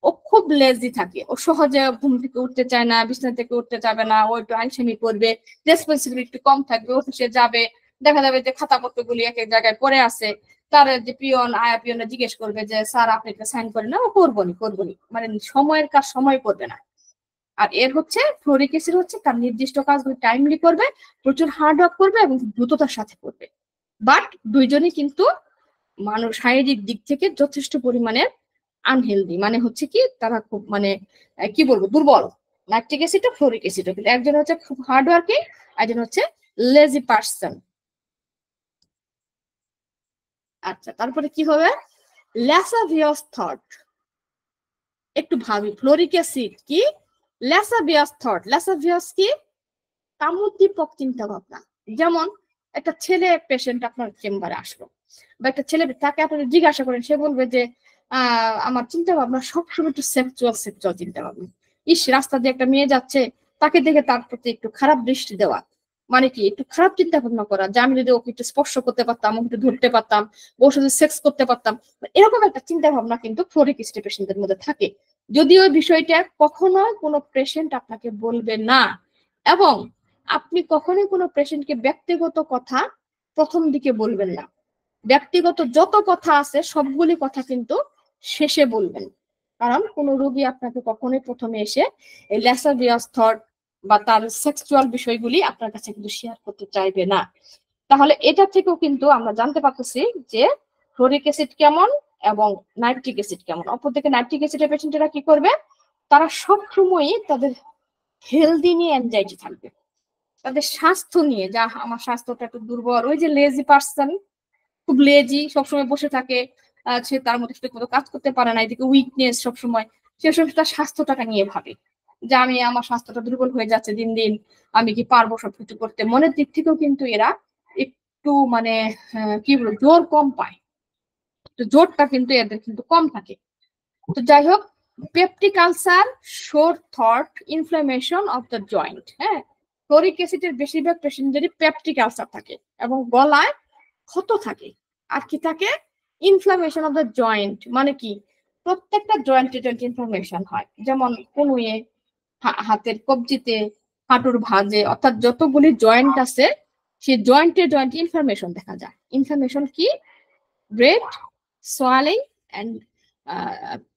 ও খুব লেজি থাকে, ও সহজে ঘুম থেকে উঠতে চায় না, বিছানা থেকে উঠতে যাবে না, ও একটু আইসামি করবে, রেসপন্সিবিলিটি কম থাকবে, অফিসে যাবে, দেখা যাবে যে খাতাপত্রগুলি এক এক জায়গায় পড়ে আছে, তার যে পিয়ন আয়া পিয়নে জিজ্ঞেস করবে যে স্যার আপনি একটা সাইন করেন না, ও করবনি, মানে সময়ের কাজ সময় করবে না। আর এর হচ্ছে ফ্লোরিক অ্যাসিড হচ্ছে তার নির্দিষ্ট কাজগুলো টাইমলি করবে, প্রচুর হার্ড ওয়ার্ক করবে এবং দ্রুততার সাথে করবে। বাট দুইজনই কিন্তু মানুষ শারীরিক দিক থেকে যথেষ্ট পরিমাণে আনহেলদি, মানে হচ্ছে কি তারা খুব মানে কি বলবো দুর্বল। ল্যাকটিক অ্যাসিড ও ফ্লোরিক অ্যাসিড, কিন্তু একজন হচ্ছে খুব হার্ড ওয়ার্কিং, একজন হচ্ছে লেজি পার্সন। আচ্ছা, তারপরে কি হবে ল্যাসাভিয়াস থট। একটু ভাবি, ফ্লোরিক অ্যাসিড কি, ল্যাসাভিয়াস থট। ল্যাসাভিয়াস কি কামোদ্দীপক চিন্তা ভাবনা। যেমন একটা ছেলে পেশেন্ট আপনার চেম্বারে আসলো, বা একটা ছেলে, তাকে আপনি জিজ্ঞাসা করেন, সে বলবে যে আমার চিন্তা ভাবনা সবসময় একটু সেক্সুয়াল চিন্তা ভাবনা। ইস, রাস্তা দিয়ে একটা মেয়ে যাচ্ছে, তাকে দেখে তার প্রতি একটু খারাপ দৃষ্টি দেওয়া, মানে কি একটু খারাপ চিন্তা ভাবনা করা যে আমি যদি ওকে একটু স্পর্শ করতে পারতাম, ওকে একটু ধরতে পারতাম, ওর সাথে সেক্স করতে পারতাম, এরকম একটা চিন্তা ভাবনা কিন্তু ফ্লোরিক অ্যাসিড পেশেন্টদের মধ্যে থাকে। যদিও বিষয়টা কখনো কোনো পেশেন্ট আপনাকে বলবে না, এবং আপনি কখনোই কোনো পেশেন্টকে ব্যক্তিগত কথা প্রথম দিকে বলবেন না। ব্যক্তিগত যত কথা আছে সবগুলি কথা কিন্তু শেষে বলবেন, কারণ কোনো রোগী আপনাকে কখনোই প্রথমে এসে এই ল্যাসাভিয়াস থট বা তার সেক্সুয়াল বিষয়গুলি আপনার কাছে কিন্তু শেয়ার করতে চাইবে না। তাহলে এটা থেকেও কিন্তু আমরা জানতে পারতেছি যে ফ্লোরিক অ্যাসিড কেমন এবং নাইট্রিক অ্যাসিড কেমন। অপরদিকে নাইট্রিক অ্যাসিডের পেশেন্টেরা কি করবে, তারা সবসময়ই তাদের হেলদি নিয়ে এনজাইটি থাকবে, তাদের স্বাস্থ্য নিয়ে, যা আমার স্বাস্থ্যটা একটু দুর্বল, ওই যে লেজি পার্সন, খুব লেজি, সবসময় বসে থাকে, সে তার মধ্যে ঠিক মতো কাজ করতে পারে না, এদিকে উইকনেস সবসময়, সে সব তার স্বাস্থ্যটাকে নিয়ে ভাবে যে আমি আমার স্বাস্থ্যটা দুর্বল হয়ে যাচ্ছে দিন দিন, আমি কি পারবো সবকিছু করতে। মনের দিক থেকেও কিন্তু এরা একটু মানে কি বলবো জোর কম পায়, তো জোরটা কিন্তু এদের কিন্তু কম থাকে। তো যাই হোক, পেপটিক আলসার, শোর thought, inflammation of the joint. হ্যাঁ, ফ্লোরিক অ্যাসিডের বেশিরভাগ পেশেন্টেরই পেপটিক আলসার থাকে এবং গলায় ক্ষত থাকে। আর কি থাকে, ইনফ্লামেশন অফ দ্য জয়েন্ট, মানে কি প্রত্যেকটা জয়েন্টে ইনফ্লামেশন হয়, যেমন কনুয়ে, হাতের কবজিতে, হাঁটুর ভাঁজে, অর্থাৎ যতগুলি জয়েন্ট আছে সে জয়েন্টে ইনফরমেশন দেখা যায়। ইনফরমেশন কি? রেড, সোয়ালিং অ্যান্ড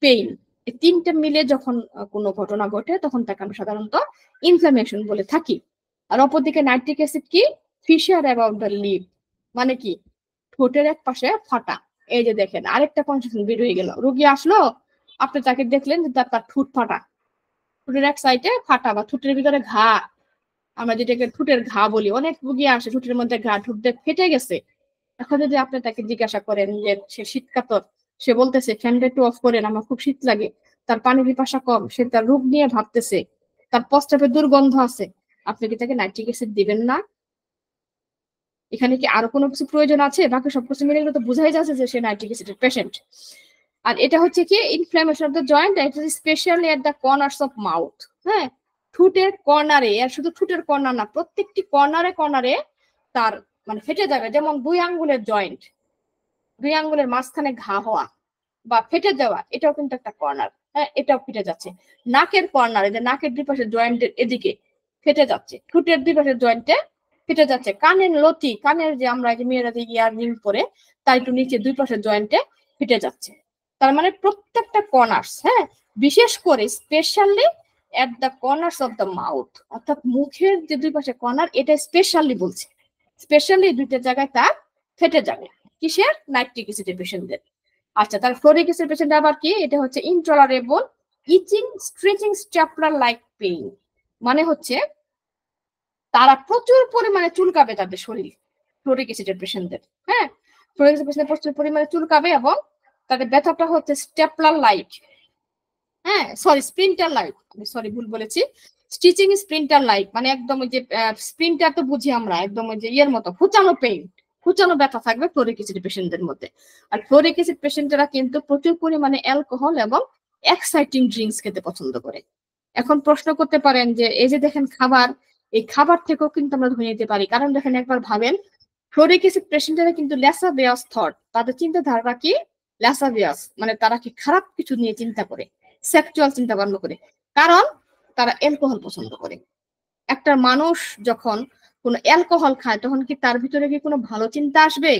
পেইন, এই তিনটে মিলে যখন কোনো ঘটনা ঘটে তখন তাকে আমরা সাধারণত ইনফ্লামেশন বলে থাকি। আর অপরদিকে নাইট্রিক অ্যাসিড কি? ফিশার অ্যাবাউট দ্য লিপ, মানে কি? ঠোঁটের এক পাশে ফাটা। এই যে দেখেন আরেকটা কনফিউশন বের হয়ে গেল, রোগী আসলো, আপনি তাকে দেখলেন যে তার ঠোঁট ফাটা, ঠোঁটের এক সাইডে ফাটা বা ঠোঁটের ভিতরে ঘা, আমরা যেটাকে ঠোঁটের ঘা বলি। অনেক রোগী আসে ঠোঁটের মধ্যে ঘা, ঠোঁটে ফেটে গেছে। এখন যদি আপনি তাকে জিজ্ঞাসা করেন যে সে শীতকাতর, সে বলতেছে ফ্যানটা একটু অফ করেন, আমার খুব শীত লাগে, তার পানি পিপাসা কম, সে তার রোগ নিয়ে ভাবতেছে, তার প্রস্রাবের দুর্গন্ধ আছে, আপনি কি তাকে নাইট্রিক অ্যাসিড দিবেন না? এখানে কি আরো কোনো কিছু প্রয়োজন আছে? বাকি সবকিছু মিলে গেলে তো বোঝাই যাচ্ছে যে সে নাইট্রিক অ্যাসিডের পেশেন্ট। আর এটা হচ্ছে কি? Inflammation of the joint, specially at the corners of mouth. হ্যাঁ, ঠোঁটের কর্নারে, আর শুধু ঠোঁটের কর্নার না, প্রত্যেকটি কর্নারে কর্নারে তার মানে ফেটে যাবে। যেমন 2 আঙ্গুলের জয়েন্ট, 2 আঙ্গুলের মাঝখানে ঘা হওয়া বা ফেটে যাওয়া, এটাও কিন্তু একটা কর্নার। হ্যাঁ, এটাও ফেটে যাচ্ছে। নাকের কর্নারে, যে নাকের দুই পাশের জয়েন্টের এদিকে ফেটে যাচ্ছে, ঠোঁটের দুই পাশের জয়েন্টে ফেটে যাচ্ছে। কানের লতি, কানের যে আমরা যে মেয়েরা যে ইয়াররিং পরে তার একটু নিচে দুই পাশের জয়েন্টে ফেটে যাচ্ছে। তার মানে প্রত্যেকটা কর্নার্স, হ্যাঁ, বিশেষ করে specially at the corners of the mouth, অর্থাৎ মুখের যে দুই পাশে কর্নার, এটা স্পেশালি বলছে, স্পেশালি দুইটা জায়গায় তার ফেটে যাবে। কিসের? নাইট্রিক অ্যাসিডের পেশেন্টদের। আচ্ছা, তার ফ্লোরিক অ্যাসিড পেশেন্ট আবার কি? এটা হচ্ছে ইনটলারেবল ইচিং স্ট্রেচিং স্ট্যাপলার লাইক পেইন, মানে হচ্ছে তারা প্রচুর পরিমাণে চুলকাবে তাদের শরীর, ফ্লোরিক অ্যাসিডের পেশেন্টদের। হ্যাঁ, ফ্লোরিক অ্যাসিড পেশেন্টদের প্রচুর পরিমাণে চুলকাবে এবং তাদের ব্যথাটা হচ্ছে স্ট্যাপলার লাইক, হ্যাঁ সরি স্প্রিন্টার লাইক, আমি সরি ভুল বলেছি, স্টিচিং স্প্রিন্টার লাইক, মানে একদম ওই যে স্প্রিন্টার তো বুঝি আমরা, একদম ওই যে ইয়ের মতো খুঁচানো পেইন, খুঁচানো ব্যথা থাকবে ফ্লোরিক অ্যাসিড পেশেন্টদের মধ্যে। আর ফ্লোরিক অ্যাসিড পেশেন্টরা কিন্তু প্রচুর পরিমাণে অ্যালকোহল এবং এক্সাইটিং ড্রিঙ্কস খেতে পছন্দ করে। এখন প্রশ্ন করতে পারেন যে এই যে দেখেন খাবার, এই খাবার থেকেও কিন্তু আমরা ধরে নিতে পারি। কারণ দেখেন একবার ভাবেন, ফ্লোরিক অ্যাসিড পেশেন্টরা কিন্তু ল্যাসাবিয়াস থট, তাদের চিন্তাধারা কি? ল্যাসাবিয়াস, মানে তারা কি খারাপ কিছু নিয়ে চিন্তা করে, সেক্সুয়াল চিন্তা ভাবনা করে, কারণ তারা অ্যালকোহল পছন্দ করে। একটা মানুষ যখন কোনো অ্যালকোহল খায় তখন কি তার ভিতরে কি কোনো ভালো চিন্তা আসবে?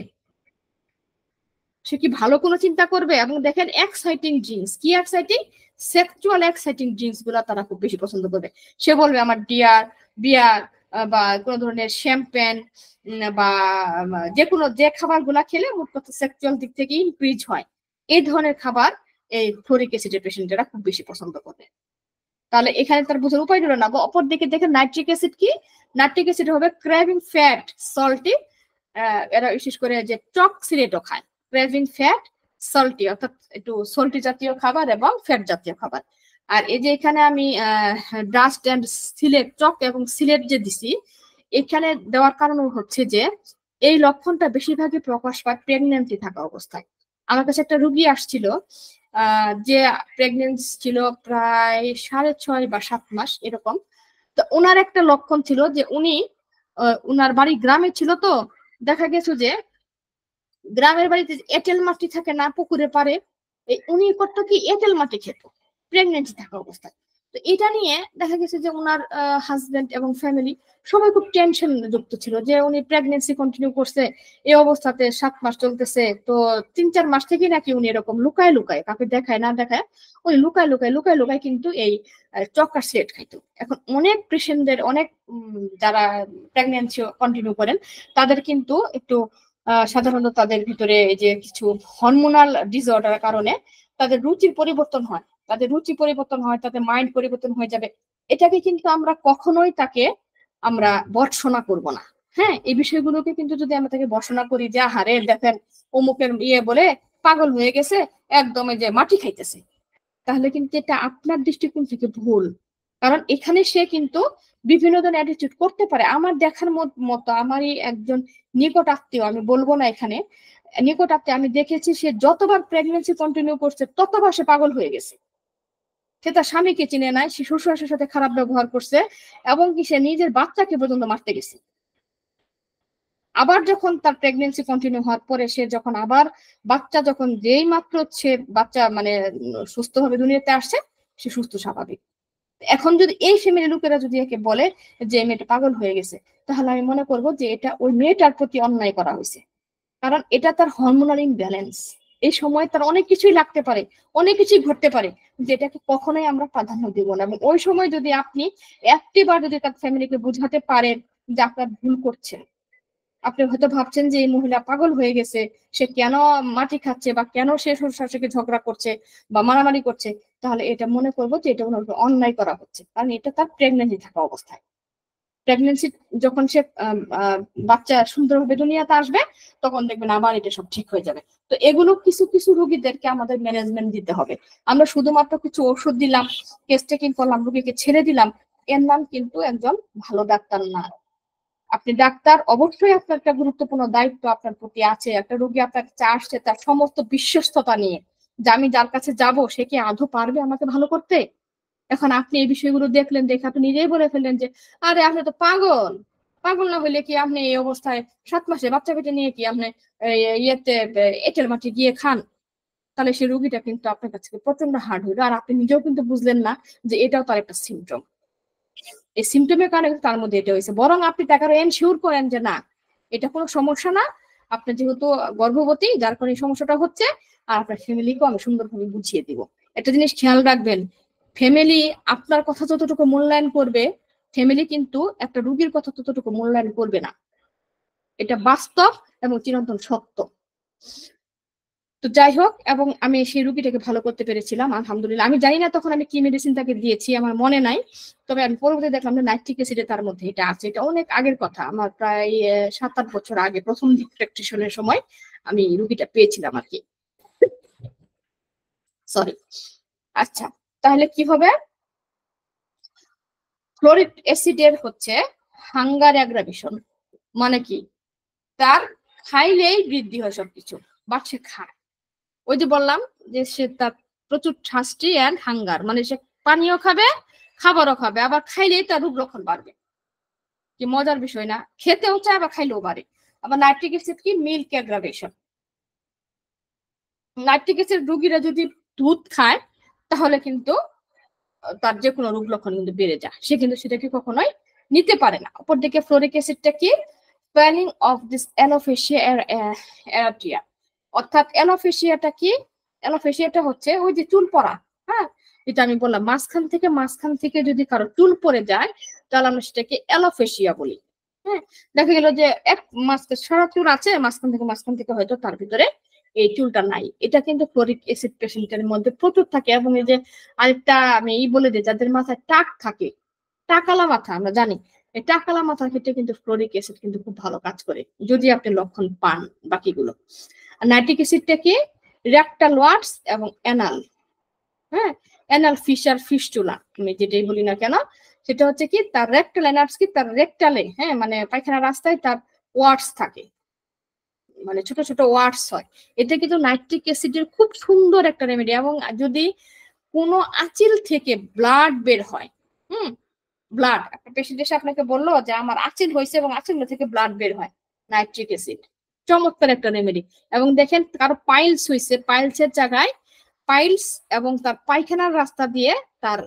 সে কি ভালো কোনো চিন্তা করবে? এবং দেখেন এক্সাইটিং ড্রিঙ্কস, কি এক্সাইটিং? সেক্সুয়াল এক্সাইটিং ড্রিঙ্কস গুলা তারা খুব বেশি পছন্দ করবে। সে বলবে আমার বিয়ার বা কোনো ধরনের শ্যাম্পেন বা যে কোনো যে খাবার গুলা খেলে মোট কথা সেক্সুয়াল দিক থেকে ইনক্রিজ হয়, এই ধরনের খাবার এই ফ্লোরিক অ্যাসিডের পেশেন্টরা খুব বেশি পছন্দ করবে। তাহলে এখানে তার বোঝার উপায় হলো না। অপর দিকে দেখেন নাইট্রিক অ্যাসিড কি? নাইট্রিক অ্যাসিড হবে ক্র্যাভিং ফ্যাট সল্টি, এরা বিশেষ করে যে টক সিলেটও খায়, ক্র্যাভিং ফ্যাট সল্টি, অর্থাৎ একটু সল্টি জাতীয় খাবার এবং ফ্যাট জাতীয় খাবার। আর এই যে এখানে আমি ডাস্ট এন্ড সিলেট, টক এবং সিলেট যে দিছি, এখানে দেওয়ার কারণ হচ্ছে যে এই লক্ষণটা বেশিরভাগই প্রকাশ পায় প্রেগনেন্সি থাকা অবস্থায়। আমার কাছে একটা রুগী আসছিল যে প্রেগনেন্সি ছিল প্রায় 6.5 বা 7 মাস এরকম। তো ওনার একটা লক্ষণ ছিল যে উনি ওনার বাড়ি গ্রামে ছিল, তো দেখা গেছে যে গ্রামের বাড়িতে এঁটেল মাটি থাকে না পুকুরে পারে, উনি করতো কি এঁটেল মাটি খেত প্রেগনেন্সি থাকা অবস্থায়। তো এটা নিয়ে দেখা গেছে যে ওনার হাজবেন্ড এবং ফ্যামিলি সবাই খুব টেনশন যুক্ত ছিল যে উনি প্রেগনেন্সি কন্টিনিউ করছে এই অবস্থাতে, 7 মাস চলতেছে, তো 3-4 মাস থেকে নাকি উনি এরকম লুকায় লুকায়, কাকে দেখায় না দেখায়, উনি লুকায় লুকায় কিন্তু এই চক্কার সিলেট খাইতো। এখন অনেক পেশেন্টদের, অনেক যারা প্রেগনেন্সি কন্টিনিউ করেন তাদের কিন্তু একটু সাধারণত তাদের ভিতরে যে কিছু হরমোনাল ডিসঅর্ডারের কারণে তাদের রুচির পরিবর্তন হয়, তাদের মাইন্ড পরিবর্তন হয়ে যাবে। এটাকে কিন্তু আমরা কখনোই তাকে আমরা ভর্ৎসনা করব না। হ্যাঁ, এই বিষয়গুলোকে কিন্তু যদি আমরা তাকে ভর্ৎসনা করি যে আহারে দেখেন অমুকের ইয়ে বলে পাগল হয়ে গেছে, একদমই যে মাটি খাইতেছে, তাহলে কিন্তু এটা আপনার দৃষ্টিকোণ থেকে ভুল। কারণ এখানে সে কিন্তু বিভিন্ন ধরনের অ্যাটিটিউড করতে পারে। আমার দেখার মতো আমারই একজন নিকট আত্মীয়, আমি বলবো না এখানে, নিকট আত্মীয়, আমি দেখেছি সে যতবার প্রেগনেন্সি কন্টিনিউ করছে ততবার সে পাগল হয়ে গেছে। সে তার স্বামীকে চিনে নাই, সে শ্বশুরের সাথে খারাপ ব্যবহার করছে এবং কি সে নিজের বাচ্চাকে পর্যন্ত মারতে গেছে। আবার যখন তার প্রেগনেন্সি কন্টিনিউ হওয়ার পরে সে যখন আবার বাচ্চা, যখন যেই মাত্র সে বাচ্চা মানে সুস্থভাবে দুনিয়াতে আসছে, সে সুস্থ স্বাভাবিক। এখন যদি এই ফ্যামিলির লোকেরা যদি একে বলে যে মেয়েটা পাগল হয়ে গেছে, তাহলে আমি মনে করব যে এটা ওই মেয়েটার প্রতি অন্যায় করা হয়েছে। কারণ এটা তার হরমোনাল ইমব্যালেন্স, এই সময় তার অনেক কিছুই লাগতে পারে, অনেক কিছুই ঘটতে পারে, যেটাকে কখনোই আমরা প্রাধান্য দিব না। এবং ওই সময় যদি আপনি একটিবার যদি তার ফ্যামিলিকে বুঝাতে পারেন যে আপনার ভুল করছেন, আপনি হয়তো ভাবছেন যে এই মহিলা পাগল হয়ে গেছে, সে কেন মাটি খাচ্ছে বা কেন সে শ্বশুর শাশুড়িকে ঝগড়া করছে বা মারামারি করছে, তাহলে এটা মনে করবো যে এটা ওনার উপর অন্যায় করা হচ্ছে। কারণ এটা তার প্রেগনেন্সি থাকা অবস্থায়, প্রেগনেন্সি যখন সে বাচ্চা সুন্দরভাবে দুনিয়াতে আসবে, তখন দেখবেন আবার এটা সব ঠিক হয়ে যাবে। তো এগুলো কিছু কিছু রোগীদেরকে আমাদের ম্যানেজমেন্ট দিতে হবে। আমরা শুধুমাত্র কিছু ওষুধ দিলাম, কেস টেকিং করলাম, রোগীকে ছেড়ে দিলাম, এর নাম কিন্তু একজন ভালো ডাক্তার না। আপনি ডাক্তার, অবশ্যই আপনার একটা গুরুত্বপূর্ণ দায়িত্ব আপনার প্রতি আছে। একটা রোগী আপনার কাছে আসছে তার সমস্ত বিশ্বস্ততা নিয়ে, যে আমি যার কাছে যাব সে কি আদৌ পারবে আমাকে ভালো করতে। এখন আপনি এই বিষয়গুলো দেখলেন, দেখে আপনি নিজেই বলে ফেললেন যে আরে আপনি তো পাগল। পাগল না হইলে কি আপনি এই অবস্থায় 7 মাসে বাচ্চা পেটে নিয়ে কি আপনি ইয়েতে এঁটেল মাটি গিয়ে খান? তাহলে সেই রোগীটা কিন্তু আপনার কাছে প্রচন্ড হার্ড হইলো, আর আপনি নিজেও কিন্তু বুঝলেন না যে এটাও তার একটা সিমটম। এই সিমটমের কারণে তার মধ্যে এটা হয়েছে। বরং আপনি তাকে এনশিওর করেন যে না, এটা কোনো সমস্যা না, আপনার যেহেতু গর্ভবতী যার কারণে সমস্যাটা হচ্ছে, আর আপনার ফ্যামিলিকেও আমি সুন্দরভাবে বুঝিয়ে দিব। একটা জিনিস খেয়াল রাখবেন, ফ্যামিলি আপনার কথা যতটুকু মূল্যায়ন করবে, ফ্যামিলি কিন্তু একটা রোগীর কথা ততটুকু মূল্যায়ন করবে না। এটা বাস্তব এবং চিরন্তন সত্য। তো যাই হোক, এবং আমি সেই রুগীটাকে ভালো করতে পেরেছিলাম আলহামদুলিল্লাহ। আমি জানি না তখন আমি কি মেডিসিন তাকে দিয়েছি, আমার মনে নাই। তবে আমি পরবর্তীতে দেখলাম যে নাইট্রিক অ্যাসিডে তার মধ্যে এটা আছে। এটা অনেক আগের কথা, আমার প্রায় 7-8 বছর আগে প্রথম দিক প্র্যাকটিশনের সময় আমি রুগীটা পেয়েছিলাম আর কি। সরি। আচ্ছা, তাহলে কি হবে? ফ্লোরিক অ্যাসিডের হচ্ছে হাঙ্গার অ্যাগ্রাভেশন। মানে কি? তার খাইলেই বৃদ্ধি হয় সবকিছু, বাট সে খায়। ওই যে বললাম যে সে তার প্রচুর থার্স্টি এন্ড হাঙ্গার, মানে সে পানিও খাবে, খাবারও খাবে, আবার খাইলেই তার রোগ লক্ষণ বাড়বে। কি মজার বিষয় না? খেতেও চায় আবার খাইলেও বাড়ে। আবার নাইট্রিক অ্যাসিড কি? Milk aggravation. নাইট্রিক অ্যাসিড রোগীরা যদি দুধ খায়, তাহলে কিন্তু তার যে কোনো রোগ লক্ষণ কিন্তু বেড়ে যায়, সে কিন্তু সেটাকে কখনোই নিতে পারে না। অপরদিকে ফ্লোরিক অ্যাসিডটা কি? Falling of this alopecia areata. অর্থাৎ অ্যালোফেসিয়াটা কি? অ্যালোফেসিয়াটা হচ্ছে ওই যে চুল পড়া। হ্যাঁ, যেটা আমি বললাম, মাঝখান থেকে যদি কারো চুল পড়ে যায়, তাহলে আমরা সেটাকে অ্যালোফেসিয়া বলি। হ্যাঁ, দেখা গেল যে এক মাঝখানে সারা চুল আছে, মাঝখান থেকে হয়তো তার ভিতরে এই চুলটা নাই। এটা কিন্তু ফ্লোরিক অ্যাসিড পেশেন্টের মধ্যে প্রচুর থাকে। এবং এই যে আরেকটা আমি বলে দিই, যাদের মাথায় টাক থাকে, টাকালা মাথা আমরা জানি, এই টাকালা মাথার ক্ষেত্রে কিন্তু ফ্লোরিক অ্যাসিড কিন্তু খুব ভালো কাজ করে, যদি আপনি লক্ষণ পান বাকিগুলো। আর নাইট্রিক অ্যাসিডটা কি? রেকটাল ওয়ার্ডস এবং অ্যানাল। হ্যাঁ, অ্যানাল ফিশার ফিস্টুলা আমি যেটাই বলি না কেন, সেটা হচ্ছে কি তার রেকটাল অ্যানার্স কি তার রেকটালে, হ্যাঁ মানে পায়খানা রাস্তায় তার ওয়ার্ডস থাকে, মানে ছোট ছোট ওয়ার্ডস হয়। এটা কিন্তু নাইট্রিক অ্যাসিডের খুব সুন্দর একটা রেমেডি। এবং যদি কোনো আঁচিল থেকে ব্লাড বের হয়, ব্লাড, একটা পেশেন্ট এসে আপনাকে বললো যে আমার আঁচিল হয়েছে এবং আঁচিল থেকে ব্লাড বের হয়, নাইট্রিক অ্যাসিড চমৎকার একটা রেমেডি। এবং দেখেন কারো পাইলস হয়েছে, পাইলসের জায়গায় পাইলস এবং তার পায়খানার রাস্তা দিয়ে তার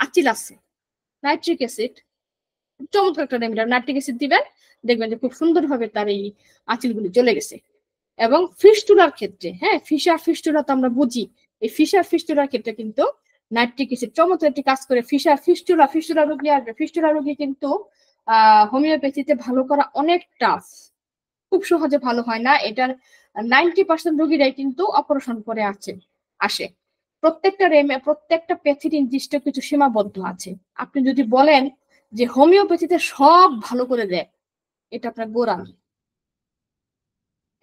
আঁচিল আছে, নাইট্রিক অ্যাসিড চমৎকার একটা রেমেডি। নাইট্রিক অ্যাসিড দিবেন, দেখবেন যে খুব সুন্দরভাবে তার এই আঁচিলগুলি চলে গেছে। এবং ফিস্টুলার ক্ষেত্রে, হ্যাঁ ফিস্টুলা তো আমরা বুঝি, এই ফিস্টুলার ক্ষেত্রে কিন্তু নাইট্রিক অ্যাসিড চমৎকার একটি কাজ করে। ফিস্টুলা রোগী আসবে, ফিস্টুলা রোগী কিন্তু হোমিওপ্যাথিতে ভালো করা অনেক টাফ, খুব সহজে ভালো হয় না। এটার 90% রোগীরাই কিন্তু অপারেশন করে আসে। প্রত্যেকটা প্যাথির নির্দিষ্ট কিছু সীমাবদ্ধ আছে। আপনি যদি বলেন যে হোমিওপ্যাথিতে সব ভালো করে দেয়, এটা আপনার গোড়ামি,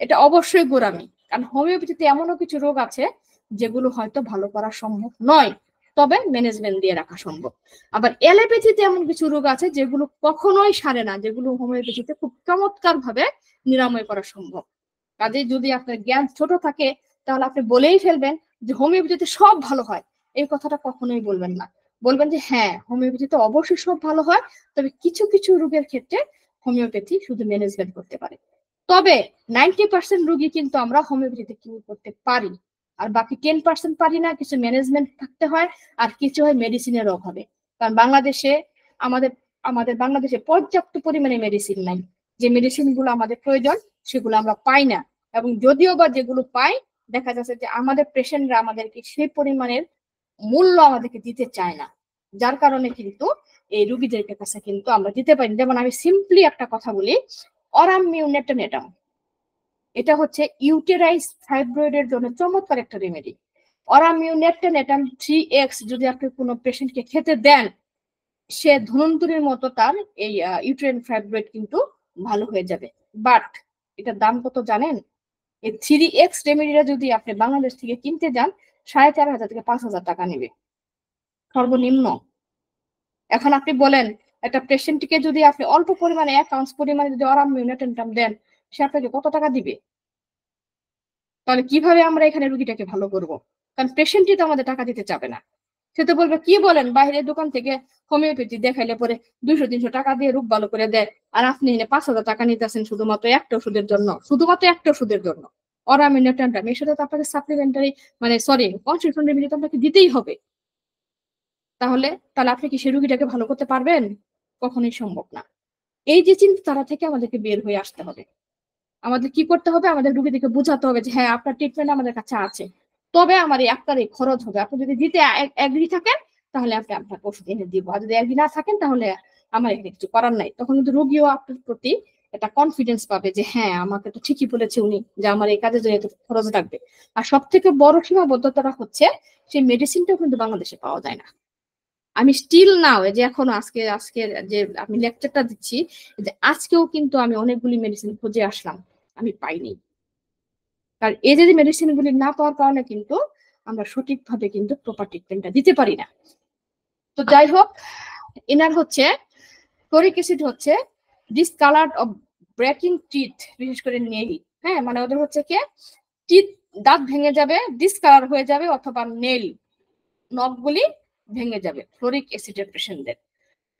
এটা অবশ্যই গোড়ামি। কারণ হোমিওপ্যাথিতে এমনও কিছু রোগ আছে যেগুলো হয়তো ভালো করা সম্ভব নয়, তবে ম্যানেজমেন্ট দিয়ে রাখা সম্ভব। আবার অ্যালোপ্যাথিতে এমন কিছু রোগ আছে যেগুলো কখনোই সারে না, যেগুলো হোমিওপ্যাথিতে খুব চমৎকার ভাবে নিরাময় করা সম্ভব। কাজে যদি আপনার জ্ঞান ছোট থাকে, তাহলে আপনি বলেই ফেলবেন যে হোমিওপ্যাথিতে সব ভালো হয়। এই কথাটা কখনোই বলবেন না। বলবেন যে হ্যাঁ হোমিওপ্যাথিতে অবশ্যই সব ভালো হয়, তবে কিছু কিছু রোগের ক্ষেত্রে হোমিওপ্যাথি শুধু ম্যানেজমেন্ট করতে পারে। তবে 90% রোগী কিন্তু আমরা হোমিওপ্যাথিতে কিউর করতে পারি। আর বাকি 10% পারি না, কিছু ম্যানেজমেন্ট থাকতে হয়, আর কিছু হয় মেডিসিনের অভাবে। কারণ বাংলাদেশে আমাদের আমাদের বাংলাদেশে পর্যাপ্ত পরিমাণে মেডিসিন নাই। যে মেডিসিন গুলো আমাদের প্রয়োজন সেগুলো আমরা পাই না, এবং যদিও বা যেগুলো পাই দেখা যাচ্ছে যে আমাদের পেশেন্টরা আমাদেরকে সেই পরিমাণের মূল্য আমাদেরকে দিতে চায় না, যার কারণে কিন্তু এই রুগীদের কাছে কিন্তু আমরা দিতে পারি। যেমন আমি সিম্পলি একটা কথা বলি, অরামিউনেটনেটাম, এটা হচ্ছে ইউটেরাইস ফাইব্রয়েডের জন্য চমৎকার একটা রেমেডি। অরামিউনেটনেটাম 3x যদি আপনি কোনো পেশেন্টকে খেতে দেন, সে ধন্বন্তরীর মতো তার এই ইউটেরাইন ফাইব্রয়েড কিন্তু ভালো হয়ে যাবে। বাট এটার দাম কত জানেন? এই 3x রেমেডিটা যদি আপনি বাংলাদেশ থেকে কিনতে যান 4500 থেকে 5000 টাকা নেবে সর্বনিম্ন। এখন আপনি বলেন একটা পেশেন্টকে যদি আপনি অল্প পরিমাণে 1 আউন্স পরিমাণে যদি অরামিউনেটনেটাম দেন, সে আপনাকে কত টাকা দিবে? তাহলে কিভাবে আমরা এখানে রুগীটাকে ভালো করব? কারণ পেশেন্টই তো আমাদের টাকা দিতে চাবে না। সে তো বলবে কি বলেন, বাইরের দোকান থেকে হোমিওপ্যাথি দেখাইলে পরে 200-300 টাকা দিয়ে রোগ ভালো করে দেয়, আর আপনি এনে 5000 টাকা নিতেছেন শুধুমাত্র একটা ওষুধের জন্য, শুধুমাত্র একটা ওষুধের জন্য অরামিউনেটনেটাম। এর সাথে তো আপনাকে সাপ্লিমেন্টারি মানে সরি কনস্টিটিউশন রেমেডি তো আপনাকে দিতেই হবে। তাহলে তাহলে আপনি কি সেই রুগীটাকে ভালো করতে পারবেন? কখনোই সম্ভব না। এই যে চিন্তাধারা থেকে আমাদেরকে বের হয়ে আসতে হবে। আমাদের কি করতে হবে? আমাদের রুগীদেরকে বোঝাতে হবে যে হ্যাঁ আপনার ট্রিটমেন্ট আমাদের কাছে আছে, তবে আমার এই আপনার এই খরচ হবে। আপনি যদি দিতে এগ্রি থাকেন তাহলে আপনি আপনার ওষুধ এনে দিব, আর যদি এগ্রি না থাকেন তাহলে আমার এখানে কিছু করার নাই। তখন কিন্তু রুগীও আপনার প্রতি একটা কনফিডেন্স পাবে যে হ্যাঁ আমাকে তো ঠিকই বলেছে উনি যে আমার এই কাজের জন্য এত খরচ লাগবে। আর সব থেকে বড় সীমাবদ্ধতাটা হচ্ছে সেই মেডিসিনটাও কিন্তু বাংলাদেশে পাওয়া যায় না। আমি স্টিল নাও যে এখনো আজকে যে আমি লেকচারটা দিচ্ছি, যে আজকেও কিন্তু আমি অনেকগুলি মেডিসিন খুঁজে আসলাম, আমি পাইনি। কারণ এই যে মেডিসিন গুলি না পাওয়ার কারণে কিন্তু আমরা সঠিকভাবে কিন্তু প্রপার ট্রিটমেন্টটা দিতে পারি না। তো যাই হোক, এনার হচ্ছে ফ্লোরিক অ্যাসিড হচ্ছে ডিসকালার্ড অফ ব্রেকিং টিথ, বিশেষ করে নেইল। হ্যাঁ, মানে ওদের হচ্ছে কি টিথ, দাঁত ভেঙে যাবে, ডিসকালার হয়ে যাবে, অথবা নেইল নখগুলি ভেঙে যাবে ফ্লোরিক অ্যাসিডের পেশেন্টদের।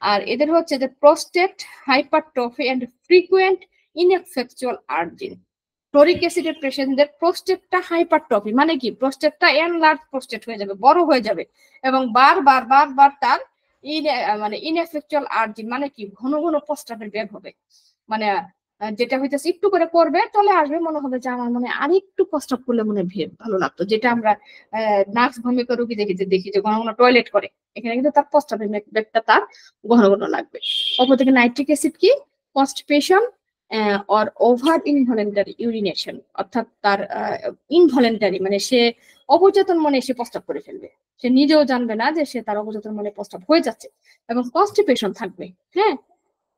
আর এদের হচ্ছে যে prostate hypertrophy and frequent ineffectual urging. Fluoric অ্যাসিডের পেশেন্টদের প্রোস্টেটটা হাইপারট্রফি মানে কি, প্রোস্টেটটা এনলার্জ প্রোস্টেট হয়ে যাবে, বড় হয়ে যাবে, এবং বারবার তার মানে ইনএফেকচুয়াল আর্জিন মানে কি ঘন ঘন প্রস্রাবের বের হবে। মানে যেটা হইতেছে একটু করে করবে চলে আসবে, মনে হবে যে আমার মনে আরেকটু প্রস্রাব করলে মনে ভালো লাগতো, যেটা আমরা নার্স ভূমিকা রোগী দেখি যে ঘন ঘন টয়লেট করে, এখানে কিন্তু তার প্রস্রাবের ব্যাগটা তার ঘন ঘন লাগবে। অপরদিকে নাইট্রিক অ্যাসিড কি constipation or over involuntary urination, অর্থাৎ তার ইনভলেন্টারি মানে সে অবচেতন মনে সে প্রস্রাব করে ফেলবে, সে নিজেও জানবে না যে সে তার অবচেতন মনে প্রস্রাব হয়ে যাচ্ছে, এবং কনস্টিপেশন থাকবে। হ্যাঁ,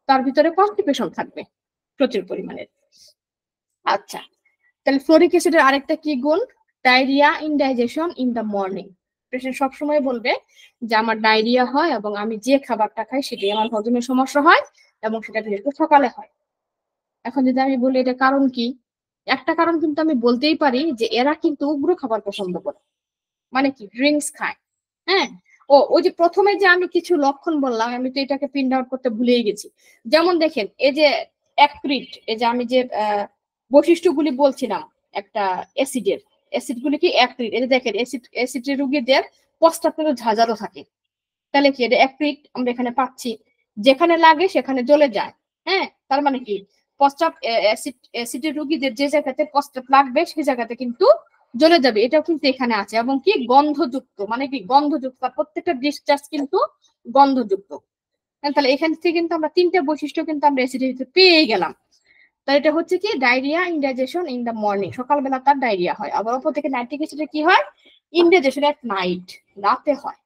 তার ভিতরে কনস্টিপেশন থাকবে প্রচুর পরিমাণে। আচ্ছা, তাহলে ফ্লোরিক অ্যাসিডের আরেকটা কি গুণ? Diarrhoea, indigestion in the morning. Patient সবসময় বলবে যে আমার ডায়রিয়া হয় এবং আমি যে খাবারটা খাই সেটাই আমার হজমের সমস্যা হয়, এবং সেটা বিশেষ করে সকালে হয়। এখন যদি আমি বলি এটা কারণ কি, একটা কারণ কিন্তু আমি বলতেই পারি যে এরা কিন্তু উগ্র খাবার পছন্দ করে, মানে কি ড্রিঙ্কস খায়। হ্যাঁ, ওই যে প্রথমে যে আমি কিছু লক্ষণ বললাম, আমি তো এটাকে প্রিন্ট আউট করতে ভুলেই গেছি। যেমন দেখেন এই যে অ্যাক্রিট, এই যে আমি যে বৈশিষ্ট্যগুলি বলছিলাম একটা অ্যাসিডের, অ্যাসিড গুলি কি অ্যাক্রিট, এই যে দেখেন অ্যাসিড রোগীদের প্রস্তাব কিন্তু ঝাঁঝালো থাকে। তাহলে কি এটা অ্যাক্রিট আমরা এখানে পাচ্ছি, যেখানে লাগে সেখানে জ্বলে যায়। হ্যাঁ, তার মানে কি প্রস্তাব অ্যাসিডের রোগীদের যে জায়গাতে প্রস্তাব লাগবে সেই জায়গাতে কিন্তু জ্বলে যাবে, এটাও কিন্তু এখানে আছে। এবং কি গন্ধযুক্ত, মানে কি গন্ধযুক্ত, প্রত্যেকটা ডিসচার্জ কিন্তু গন্ধযুক্ত। তাহলে এখান থেকে কিন্তু আমরা তিনটা বৈশিষ্ট্য কিন্তু আমরা অ্যাসিডের ভিতরে পেয়ে গেলাম। তাহলে এটা হচ্ছে কি diarrhoea, indigestion in the morning, সকালবেলা তার ডায়রিয়া হয়। আবার অপর থেকে নাইট্রিক অ্যাসিডে কি হয়, ইনডাইজেশন এট নাইট, রাতে হয়।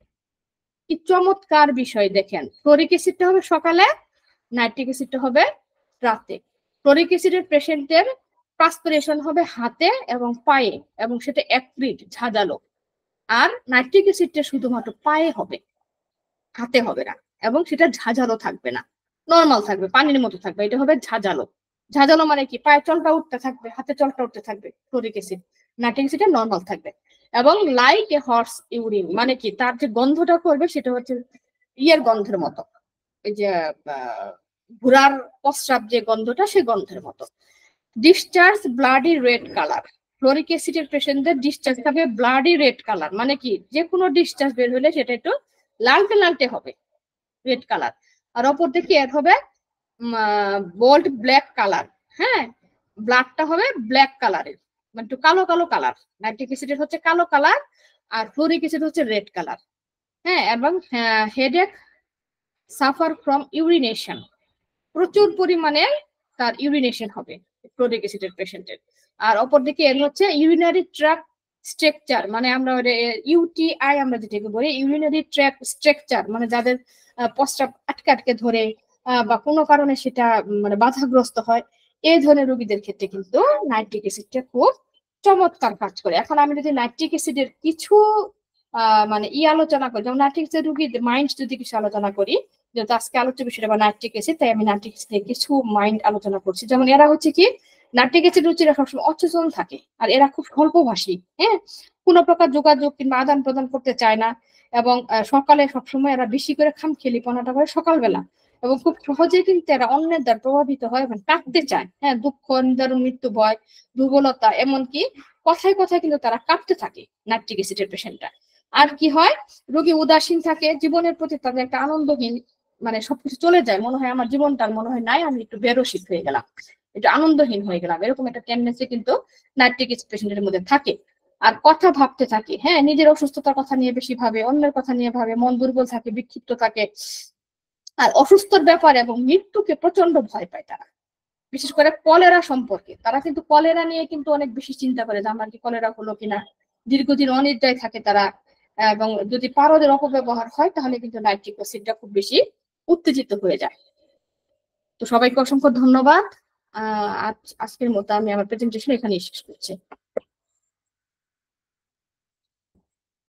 কি চমৎকার বিষয় দেখেন, ফ্লোরিক অ্যাসিডটা হবে সকালে, নাইট্রিক অ্যাসিডটা হবে রাতে। ফ্লোরিক অ্যাসিডের পেশেন্টের ট্রান্সপিরেশন হবে হাতে এবং পায়ে, এবং সেটা অ্যাক্রিড ঝাঁঝালো। আর নাইট্রিক অ্যাসিডটা শুধুমাত্র পায়ে হবে, হাতে হবে না, এবং সেটা ঝাঁঝালো থাকবে না, নর্মাল থাকবে, পানির মতো থাকবে। এটা হবে ঝাঁঝালো। ঝাঁঝালো মানে কি পায়ে চলটা উঠতে থাকবে, হাতে চলটা উঠতে থাকবে fluoric acid. Nitric acid normal থাকবে। এবং লাইক এ হর্স ইউরিন মানে কি তার যে গন্ধটা করবে সেটা হচ্ছে ইয়ের গন্ধের মতো, এই যে ঘোড়ার প্রস্রাব যে গন্ধটা সে গন্ধের মতো। Discharge bloody red colour, fluoric অ্যাসিডের পেশেন্টদের ডিসচার্জ হবে ব্লাডি রেড কালার, মানে কি যে কোনো ডিসচার্জ বের হলে সেটা একটু লালটে লালটে হবে, রেড কালার। আর অপর দিকে এর হবে বোল্ড ব্ল্যাক কালার, হ্যাঁ, ব্লাডটা হবে ব্ল্যাক কালারের, মানে একটু কালো কালো কালার। নাইট্রিক অ্যাসিডের হচ্ছে কালো কালার আর ফ্লোরিক অ্যাসিড হচ্ছে রেড কালার। হ্যাঁ, এবং হেডেক সাফার ফ্রম ইউরিনেশন, প্রচুর পরিমাণে তার ইউরিনেশন হবে ফ্লোরিক অ্যাসিডের পেশেন্টের। আর অপরদিকে এর হচ্ছে ইউরিনারি ট্র্যাক স্ট্রাকচার, মানে আমরা ইউটিআই আমরা যেটাকে বলি ইউরিনারি ট্র্যাক স্ট্রাকচার, মানে যাদের প্রস্রাব আটকে আটকে ধরে বা কোনো কারণে সেটা মানে বাধাগ্রস্ত হয়, এই ধরনের রোগীদের ক্ষেত্রে কিন্তু নাইট্রিক অ্যাসিডটা খুব চমৎকার কাজ করে। এখন আমি যদি নাইট্রিক অ্যাসিডের কিছু মানে আলোচনা করি, যেমন নাইট্রিক অ্যাসিড রোগীর মাইন্ড যদি কিছু আলোচনা করি, যেহেতু আজকে আলোচ্য বিষয়টা বা নাইট্রিক অ্যাসিড, তাই আমি নাইট্রিক অ্যাসিডের কিছু মাইন্ড আলোচনা করছি। যেমন এরা হচ্ছে কি নাইট্রিক অ্যাসিড রুচিরা সবসময় অচেতন থাকে, আর এরা খুব স্বল্পভাষী, হ্যাঁ, কোনো প্রকার যোগাযোগ কিংবা আদান প্রদান করতে চায় না, এবং সকালে সবসময় এরা বেশি করে খামখেয়ালিপনাটা করে সকালবেলা, এবং খুব সহজে কিন্তু এরা অন্যের দ্বারা প্রভাবিত হয় এবং কাঁদতে চায়, হ্যাঁ, দুঃখ, নিদারুণ, মৃত্যু ভয়, দুর্বলতা, এমনকি কথায় কথায় কিন্তু তারা কাঁদতে থাকে নাইট্রিক অ্যাসিডের পেশেন্টরা। আর কি হয়, রোগী উদাসীন থাকে, জীবনের প্রতি তাদের একটা আনন্দহীন, মানে সবকিছু চলে যায়, মনে হয় আমার জীবনটার মনে হয় নাই, আমি একটু বেরসিক হয়ে গেলাম, একটু আনন্দহীন হয়ে গেলাম, এরকম একটা টেন্ডেন্সি কিন্তু নাইট্রিক অ্যাসিড পেশেন্টের মধ্যে থাকে। আর কথা ভাবতে থাকে, হ্যাঁ, নিজের অসুস্থতার কথা নিয়ে বেশি ভাবে, অন্যের কথা নিয়ে ভাবে, মন দুর্বল থাকে, বিক্ষিপ্ত থাকে, আর অসুস্থর ব্যাপারে এবং মৃত্যুকে প্রচন্ড ভয় পায় তারা। বিশেষ করে কলেরা সম্পর্কে তারা কিন্তু কলেরা নিয়ে কিন্তু অনেক বেশি চিন্তা করে যে আমার কি কলেরা হলো কিনা, দীর্ঘদিন অনিদ্রায় থাকে তারা, এবং যদি পারদের অপব্যবহার হয় তাহলে কিন্তু নাইট্রিক অ্যাসিডটা খুব বেশি উত্তেজিত হয়ে যায়। তো সবাইকে অসংখ্য ধন্যবাদ। আজকের মতো আমি আমার প্রেজেন্টেশন এখানেই শেষ করছি।